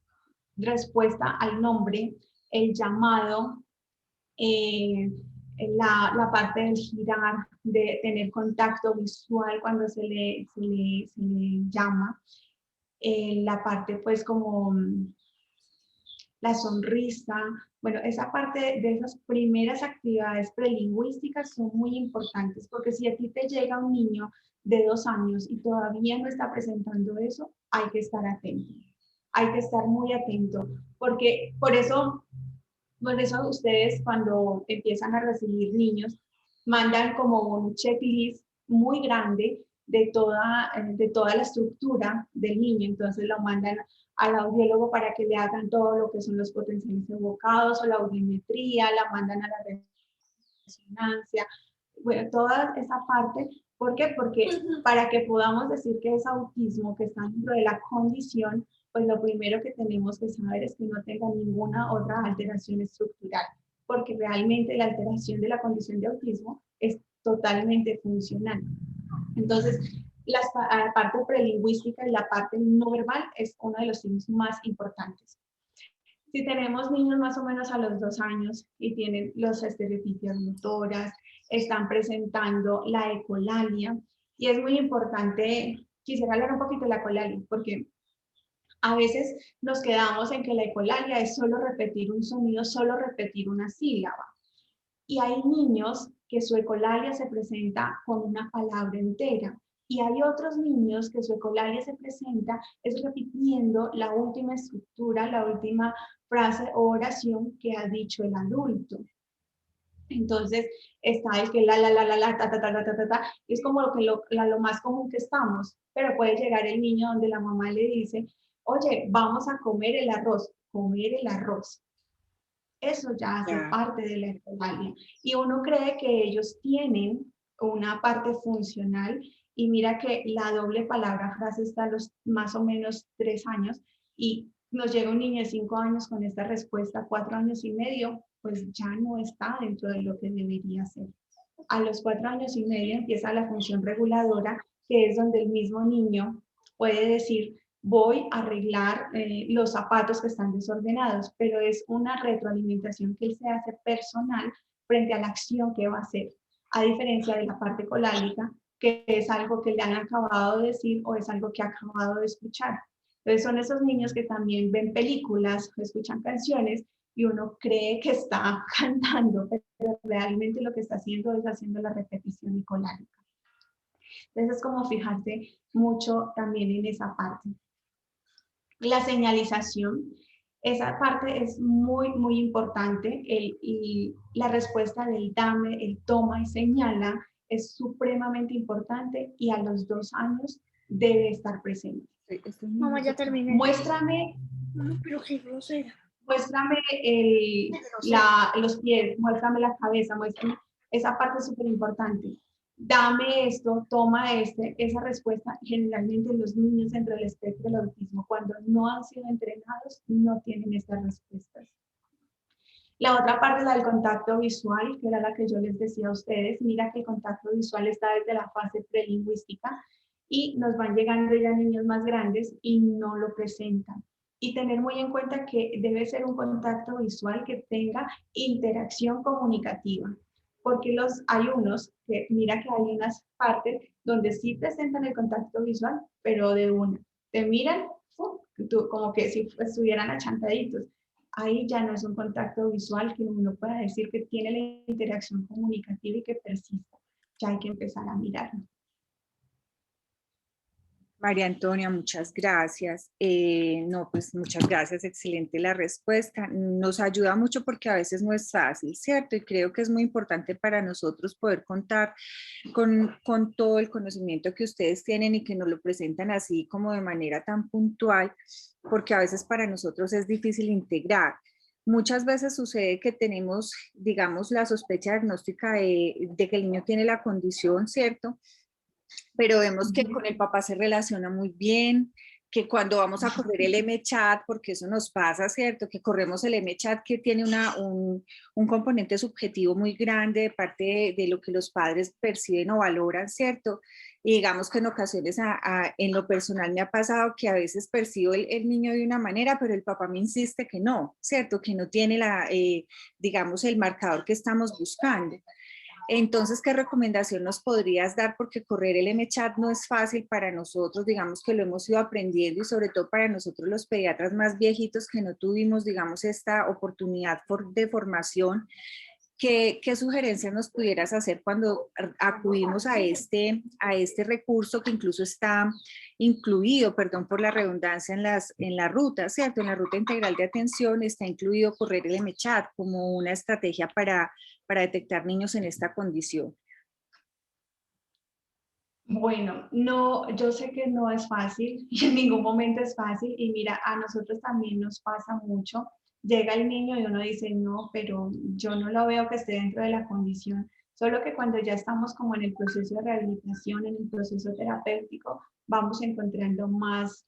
Respuesta al nombre, el llamado, eh, la parte del girar, de tener contacto visual cuando se le llama, la parte pues como la sonrisa, bueno, esa parte de esas primeras actividades prelingüísticas son muy importantes, porque si a ti te llega un niño de 2 años y todavía no está presentando eso, hay que estar atento, hay que estar muy atento, porque por eso ustedes cuando empiezan a recibir niños, mandan como un checklist muy grande de toda la estructura del niño. Entonces lo mandan al audiólogo para que le hagan todo lo que son los potenciales evocados o la audiometría, la mandan a la resonancia, bueno, toda esa parte. ¿Por qué? Porque para que podamos decir que es autismo, que está dentro de la condición, pues lo primero que tenemos que saber es que no tenga ninguna otra alteración estructural, porque realmente la alteración de la condición de autismo es totalmente funcional. Entonces, la parte prelingüística y la parte no verbal es uno de los signos más importantes. Si tenemos niños más o menos a los 2 años y tienen los estereotipias motoras, están presentando la ecolalia, y es muy importante, quisiera hablar un poquito de la ecolalia, porque a veces nos quedamos en que la ecolalia es solo repetir un sonido, solo repetir una sílaba. Y hay niños que su ecolalia se presenta con una palabra entera. Y hay otros niños que su ecolalia se presenta es repitiendo la última estructura, la última frase o oración que ha dicho el adulto. Entonces está el que la, ta, y es como lo más común que estamos, pero puede llegar el niño donde la mamá le dice, oye, vamos a comer el arroz. Eso ya hace parte de la ecolalia. Y uno cree que ellos tienen una parte funcional y mira que la doble palabra frase está a los más o menos 3 años y nos llega un niño de 5 años con esta respuesta, 4 años y medio, pues ya no está dentro de lo que debería ser. A los 4 años y medio empieza la función reguladora, que es donde el mismo niño puede decir, voy a arreglar los zapatos que están desordenados, pero es una retroalimentación que él se hace personal frente a la acción que va a hacer, a diferencia de la parte colálica, que es algo que le han acabado de decir o es algo que ha acabado de escuchar. Entonces son esos niños que también ven películas, escuchan canciones y uno cree que está cantando, pero realmente lo que está haciendo es haciendo la repetición colálica. Entonces es como fijarse mucho también en esa parte. La señalización, esa parte es muy, muy importante. Y la respuesta del dame, el toma y señala es supremamente importante y a los 2 años debe estar presente. Mamá, ya terminé. Muéstrame. No, pero qué grosera. Muéstrame los pies, muéstrame la cabeza, muéstrame. Esa parte es súper importante. Dame esto, toma esa respuesta. Generalmente los niños dentro del espectro del autismo, cuando no han sido entrenados, no tienen estas respuestas. La otra parte es la del contacto visual, que era la que yo les decía a ustedes. Mira que el contacto visual está desde la fase prelingüística y nos van llegando ya niños más grandes y no lo presentan. Y tener muy en cuenta que debe ser un contacto visual que tenga interacción comunicativa, porque hay unos que, mira que hay unas partes donde sí presentan el contacto visual, pero de una. Te miran como que si estuvieran achantaditos. Ahí ya no es un contacto visual que uno pueda decir que tiene la interacción comunicativa y que persista. Ya hay que empezar a mirarlo. María Antonia, muchas gracias. No, pues muchas gracias, excelente la respuesta. Nos ayuda mucho porque a veces no es fácil, ¿cierto? Y creo que es muy importante para nosotros poder contar con todo el conocimiento que ustedes tienen y que nos lo presentan así como de manera tan puntual, porque a veces para nosotros es difícil integrar. Muchas veces sucede que tenemos, digamos, la sospecha diagnóstica de que el niño tiene la condición, ¿cierto? Pero vemos que con el papá se relaciona muy bien, que cuando vamos a correr el M-Chat, porque eso nos pasa, ¿cierto? Que corremos el M-Chat que tiene un componente subjetivo muy grande de parte de lo que los padres perciben o valoran, ¿cierto? Y digamos que en ocasiones en lo personal me ha pasado que a veces percibo el niño de una manera, pero el papá me insiste que no, ¿cierto? Que no tiene digamos, el marcador que estamos buscando. Entonces, ¿qué recomendación nos podrías dar? Porque correr el M-Chat no es fácil para nosotros, digamos que lo hemos ido aprendiendo y sobre todo para nosotros los pediatras más viejitos que no tuvimos, digamos, esta oportunidad de formación. ¿Qué sugerencias nos pudieras hacer cuando acudimos a este recurso que incluso está incluido, perdón por la redundancia, en la ruta, ¿cierto? En la ruta integral de atención está incluido correr el M-Chat como una estrategia para detectar niños en esta condición. Bueno, no, yo sé que no es fácil y en ningún momento es fácil y mira, a nosotros también nos pasa mucho. Llega el niño y uno dice, no, pero yo no lo veo que esté dentro de la condición. Solo que cuando ya estamos como en el proceso de rehabilitación, en el proceso terapéutico, vamos encontrando más,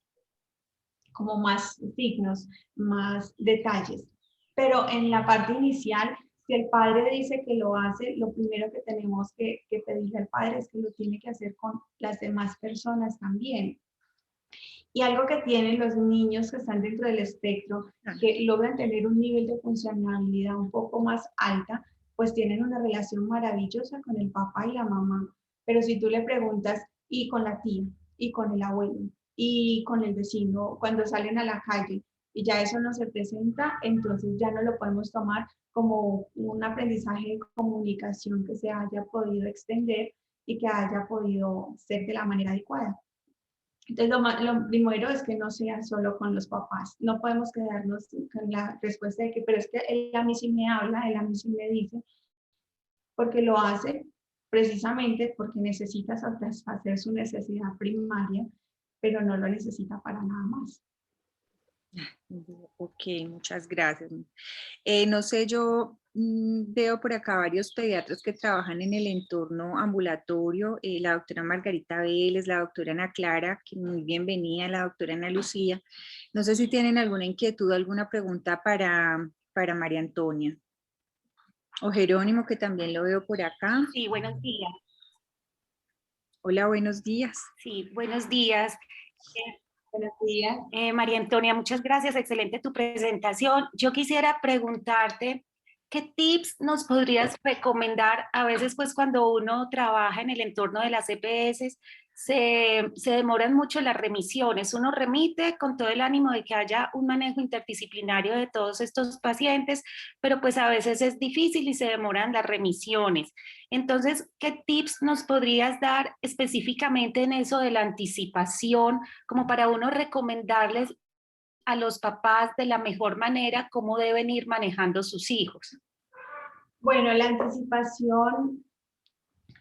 como más signos, más detalles. Pero en la parte inicial, si el padre dice que lo hace, lo primero que tenemos que pedirle al padre es que lo tiene que hacer con las demás personas también. Y algo que tienen los niños que están dentro del espectro, que logran tener un nivel de funcionalidad un poco más alta, pues tienen una relación maravillosa con el papá y la mamá. Pero si tú le preguntas, y con la tía, y con el abuelo, y con el vecino, cuando salen a la calle, y ya eso no se presenta, entonces ya no lo podemos tomar como un aprendizaje de comunicación que se haya podido extender y que haya podido ser de la manera adecuada. Entonces, lo primero es que no sea solo con los papás. No podemos quedarnos con la respuesta de que, pero es que él a mí sí me habla, él a mí sí me dice, porque lo hace precisamente porque necesita satisfacer su necesidad primaria, pero no lo necesita para nada más. Ok, muchas gracias. No sé, yo veo por acá varios pediatras que trabajan en el entorno ambulatorio, la doctora Margarita Vélez, la doctora Ana Clara, que muy bienvenida, la doctora Ana Lucía. No sé si tienen alguna inquietud, alguna pregunta para María Antonia. O Jerónimo, que también lo veo por acá. Sí, buenos días. Hola, buenos días. Sí, buenos días. Buenos días. María Antonia, muchas gracias. Excelente tu presentación. Yo quisiera preguntarte, ¿qué tips nos podrías recomendar? A veces, pues, cuando uno trabaja en el entorno de las EPS, se demoran mucho las remisiones. Uno remite con todo el ánimo de que haya un manejo interdisciplinario de todos estos pacientes, pero pues a veces es difícil y se demoran las remisiones. Entonces, ¿qué tips nos podrías dar específicamente en eso de la anticipación, como para uno recomendarles a los papás de la mejor manera cómo deben ir manejando sus hijos? Bueno, la anticipación,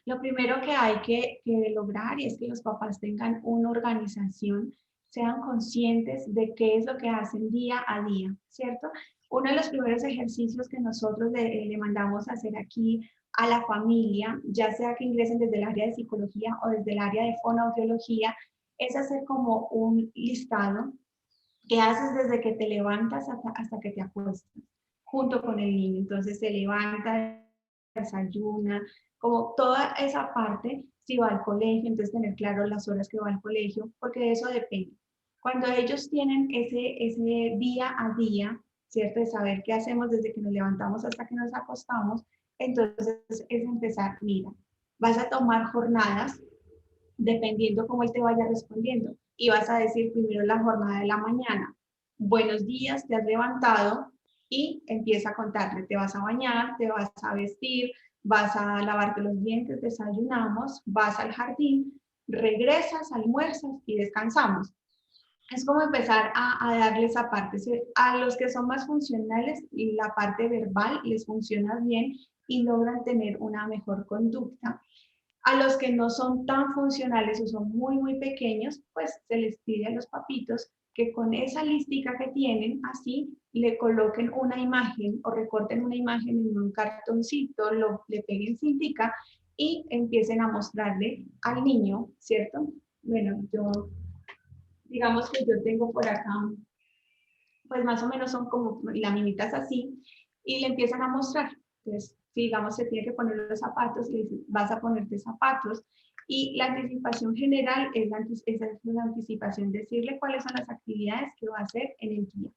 lo primero que hay que lograr es que los papás tengan una organización, sean conscientes de qué es lo que hacen día a día, ¿cierto? Uno de los primeros ejercicios que nosotros le mandamos a hacer aquí a la familia, ya sea que ingresen desde el área de psicología o desde el área de fonoaudiología, es hacer como un listado que haces desde que te levantas hasta que te acuestas, junto con el niño. Entonces se levanta, desayuna, como toda esa parte, si va al colegio, entonces tener claro las horas que va al colegio, porque de eso depende. Cuando ellos tienen ese día a día, ¿cierto? De saber qué hacemos desde que nos levantamos hasta que nos acostamos, entonces es empezar, mira, vas a tomar jornadas dependiendo cómo él te vaya respondiendo. Y vas a decir primero la jornada de la mañana. Buenos días, te has levantado y empieza a contarle, te vas a bañar, te vas a vestir, vas a lavarte los dientes, desayunamos, vas al jardín, regresas, almuerzas y descansamos. Es como empezar a darle esa parte. A los que son más funcionales, la parte verbal les funciona bien y logran tener una mejor conducta. A los que no son tan funcionales o son muy, muy pequeños, pues se les pide a los papitos que con esa listica que tienen, así le coloquen una imagen o recorten una imagen en un cartoncito, le peguen cintica y empiecen a mostrarle al niño, ¿cierto? Bueno, yo digamos que yo tengo por acá, pues más o menos son como laminitas así, y le empiezan a mostrar. Entonces, si digamos se tiene que poner los zapatos, le dicen, vas a ponerte zapatos, y la anticipación general esa es la anticipación, decirle cuáles son las actividades que va a hacer en el día.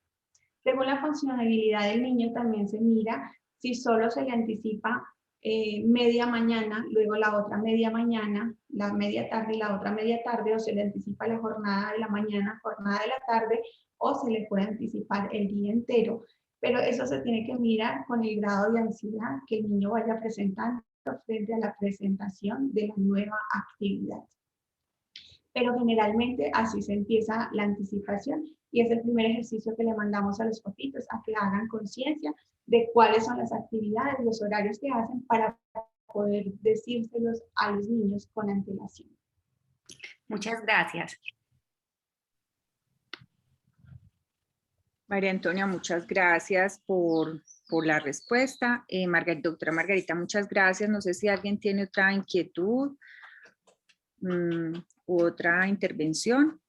Según la funcionalidad del niño también se mira si solo se le anticipa media mañana, luego la otra media mañana, la media tarde y la otra media tarde, o se le anticipa la jornada de la mañana, jornada de la tarde, o se le puede anticipar el día entero. Pero eso se tiene que mirar con el grado de ansiedad que el niño vaya presentando frente a la presentación de la nueva actividad. Pero generalmente así se empieza la anticipación y es el primer ejercicio que le mandamos a los papitos, a que hagan conciencia de cuáles son las actividades, los horarios que hacen para poder decírselos a los niños con antelación. Muchas gracias. María Antonia, muchas gracias por la respuesta. Doctora Margarita, muchas gracias. No sé si alguien tiene otra inquietud u otra intervención.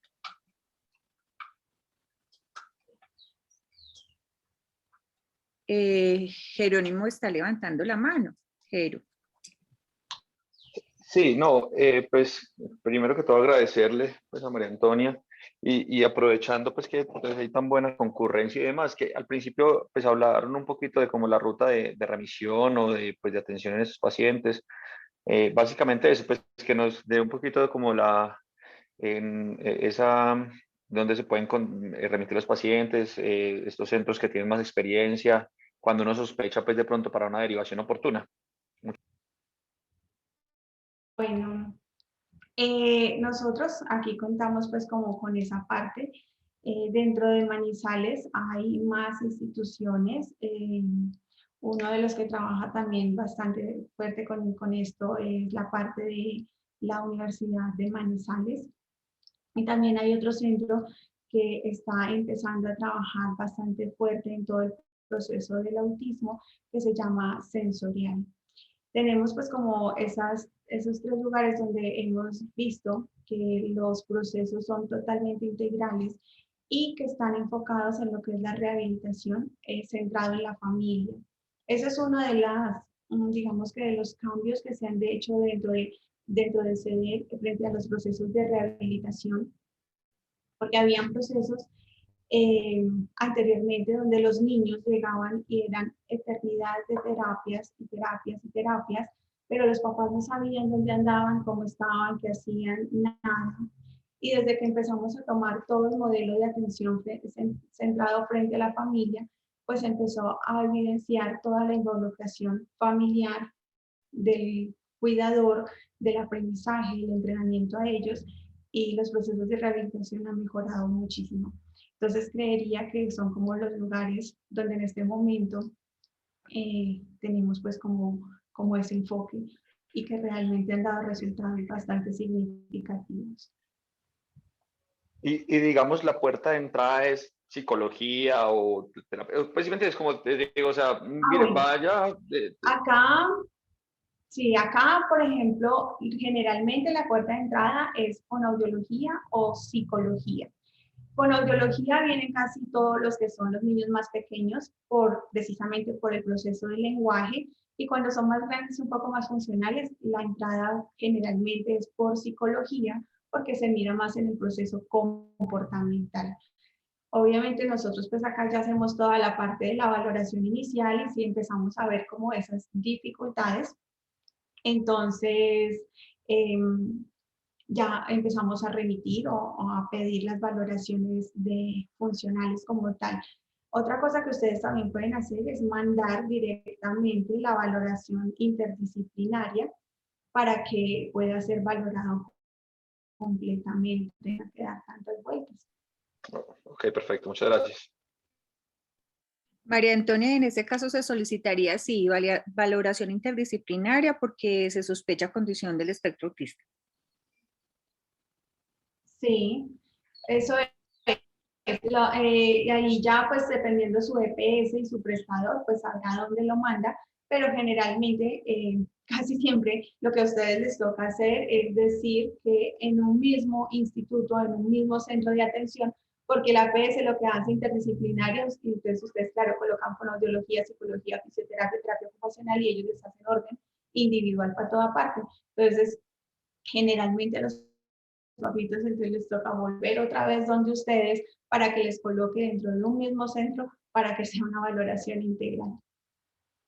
Jerónimo está levantando la mano. Jero. Sí, no, pues primero que todo agradecerle pues, a María Antonia y aprovechando pues que pues, hay tan buena concurrencia y demás, que al principio pues hablaron un poquito de como la ruta de remisión o de, pues, de atención en esos pacientes. Básicamente eso, pues que nos dé un poquito de como esa, donde se pueden remitir los pacientes, estos centros que tienen más experiencia, cuando uno sospecha pues de pronto para una derivación oportuna. Bueno, nosotros aquí contamos pues como con esa parte. Dentro de Manizales hay más instituciones. Uno de los que trabaja también bastante fuerte con esto es la parte de la Universidad de Manizales. Y también hay otro centro que está empezando a trabajar bastante fuerte en todo el proceso del autismo, que se llama Sensorial. Tenemos pues como esos tres lugares donde hemos visto que los procesos son totalmente integrales y que están enfocados en lo que es la rehabilitación centrado en la familia. Ese es uno de las, digamos que de los cambios que se han hecho dentro de CEDER frente a los procesos de rehabilitación, porque habían procesos anteriormente donde los niños llegaban y eran eternidades de terapias y terapias y terapias, pero los papás no sabían dónde andaban, cómo estaban, qué hacían, nada. Y desde que empezamos a tomar todo el modelo de atención centrado frente a la familia, pues empezó a evidenciar toda la involucración familiar del cuidador, del aprendizaje, el entrenamiento a ellos, y los procesos de rehabilitación han mejorado muchísimo. Entonces creería que son como los lugares donde en este momento tenemos pues como ese enfoque y que realmente han dado resultados bastante significativos. Y digamos, la puerta de entrada es psicología o terapia. Precisamente es como te digo, o sea, mire, bueno. vaya. Acá, sí, acá, por ejemplo, generalmente la puerta de entrada es fonoaudiología o psicología. Con audiología vienen casi todos los que son los niños más pequeños, precisamente por el proceso del lenguaje, y cuando son más grandes y un poco más funcionales, la entrada generalmente es por psicología, porque se mira más en el proceso comportamental. Obviamente nosotros pues acá ya hacemos toda la parte de la valoración inicial y si empezamos a ver como esas dificultades, entonces ya empezamos a remitir o a pedir las valoraciones funcionales como tal. Otra cosa que ustedes también pueden hacer es mandar directamente la valoración interdisciplinaria para que pueda ser valorado completamente, no quedar tantas vueltas. Ok, perfecto, muchas gracias. María Antonia, en este caso se solicitaría, sí, valoración interdisciplinaria porque se sospecha condición del espectro autista. Sí, eso es. Y ahí ya, pues dependiendo su EPS y su prestador, pues sabrá dónde lo manda, pero generalmente casi siempre lo que a ustedes les toca hacer es decir que en un mismo instituto, en un mismo centro de atención, porque la APS lo que hace interdisciplinarios, y entonces ustedes, claro, colocan fonoaudiología, psicología, fisioterapia, terapia ocupacional, y ellos les hacen orden individual para toda parte. Entonces, generalmente a los papitos entonces les toca volver otra vez donde ustedes para que les coloque dentro de un mismo centro para que sea una valoración integral.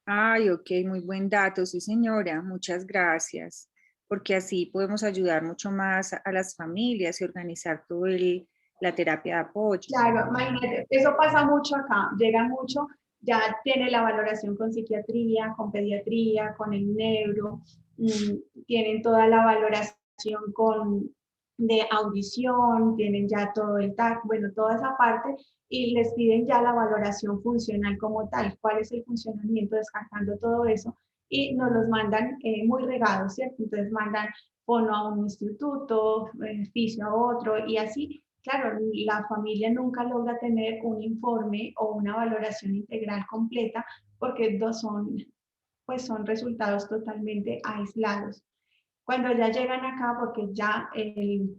Ay, ok, muy buen dato, sí señora, muchas gracias, porque así podemos ayudar mucho más a las familias y organizar todo la terapia de apoyo. Claro, imagínate, eso pasa mucho acá, llega mucho, ya tiene la valoración con psiquiatría, con pediatría, con el neuro, tienen toda la valoración de audición, tienen ya todo el TAC, bueno, toda esa parte, y les piden ya la valoración funcional como tal, cuál es el funcionamiento, descartando todo eso, y nos los mandan muy regados, ¿cierto? Entonces mandan fono a un instituto, fisio a otro, y así. Claro, la familia nunca logra tener un informe o una valoración integral completa porque son resultados totalmente aislados. Cuando ya llegan acá, porque ya el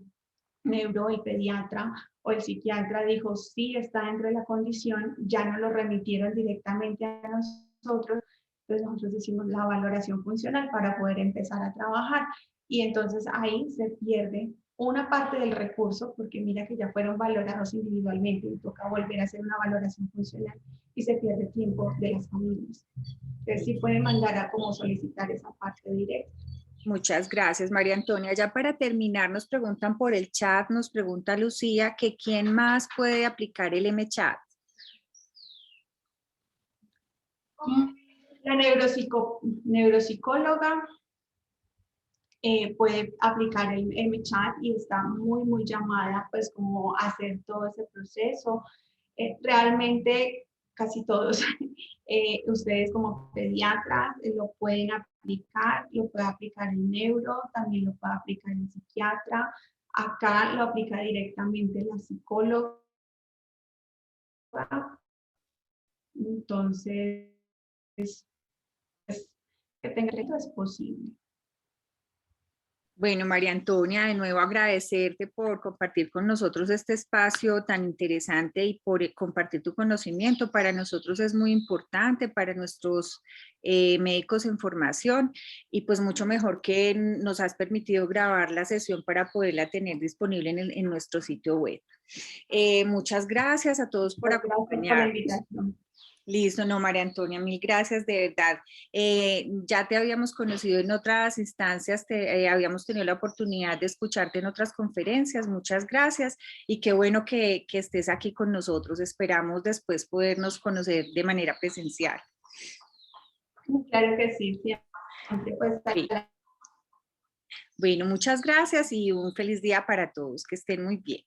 el pediatra o el psiquiatra dijo sí está dentro de la condición, ya no lo remitieron directamente a nosotros, entonces nosotros decimos la valoración funcional para poder empezar a trabajar y entonces ahí se pierde una parte del recurso porque mira que ya fueron valorados individualmente y toca volver a hacer una valoración funcional y se pierde tiempo de las familias. Entonces sí pueden mandar a como solicitar esa parte directa. Muchas gracias, María Antonia. Ya para terminar, nos preguntan por el chat, nos pregunta Lucía que quién más puede aplicar el MChat. La neuropsicóloga puede aplicar el MChat y está muy, muy llamada pues como a hacer todo ese proceso. Realmente casi todos ustedes como pediatras lo pueden aplicar, lo puede aplicar el neuro, también lo puede aplicar el psiquiatra. Acá lo aplica directamente la psicóloga. Entonces, que tenga esto es posible. Bueno, María Antonia, de nuevo agradecerte por compartir con nosotros este espacio tan interesante y por compartir tu conocimiento. Para nosotros es muy importante, para nuestros médicos en formación y pues mucho mejor que nos has permitido grabar la sesión para poderla tener disponible en nuestro sitio web. Muchas gracias a todos por acompañarnos. Gracias por la invitación. Listo, no, María Antonia, mil gracias, de verdad. Ya te habíamos conocido en otras instancias, habíamos tenido la oportunidad de escucharte en otras conferencias, muchas gracias y qué bueno que estés aquí con nosotros. Esperamos después podernos conocer de manera presencial. Claro que sí, siempre pues Sí. Bueno, muchas gracias y un feliz día para todos, que estén muy bien.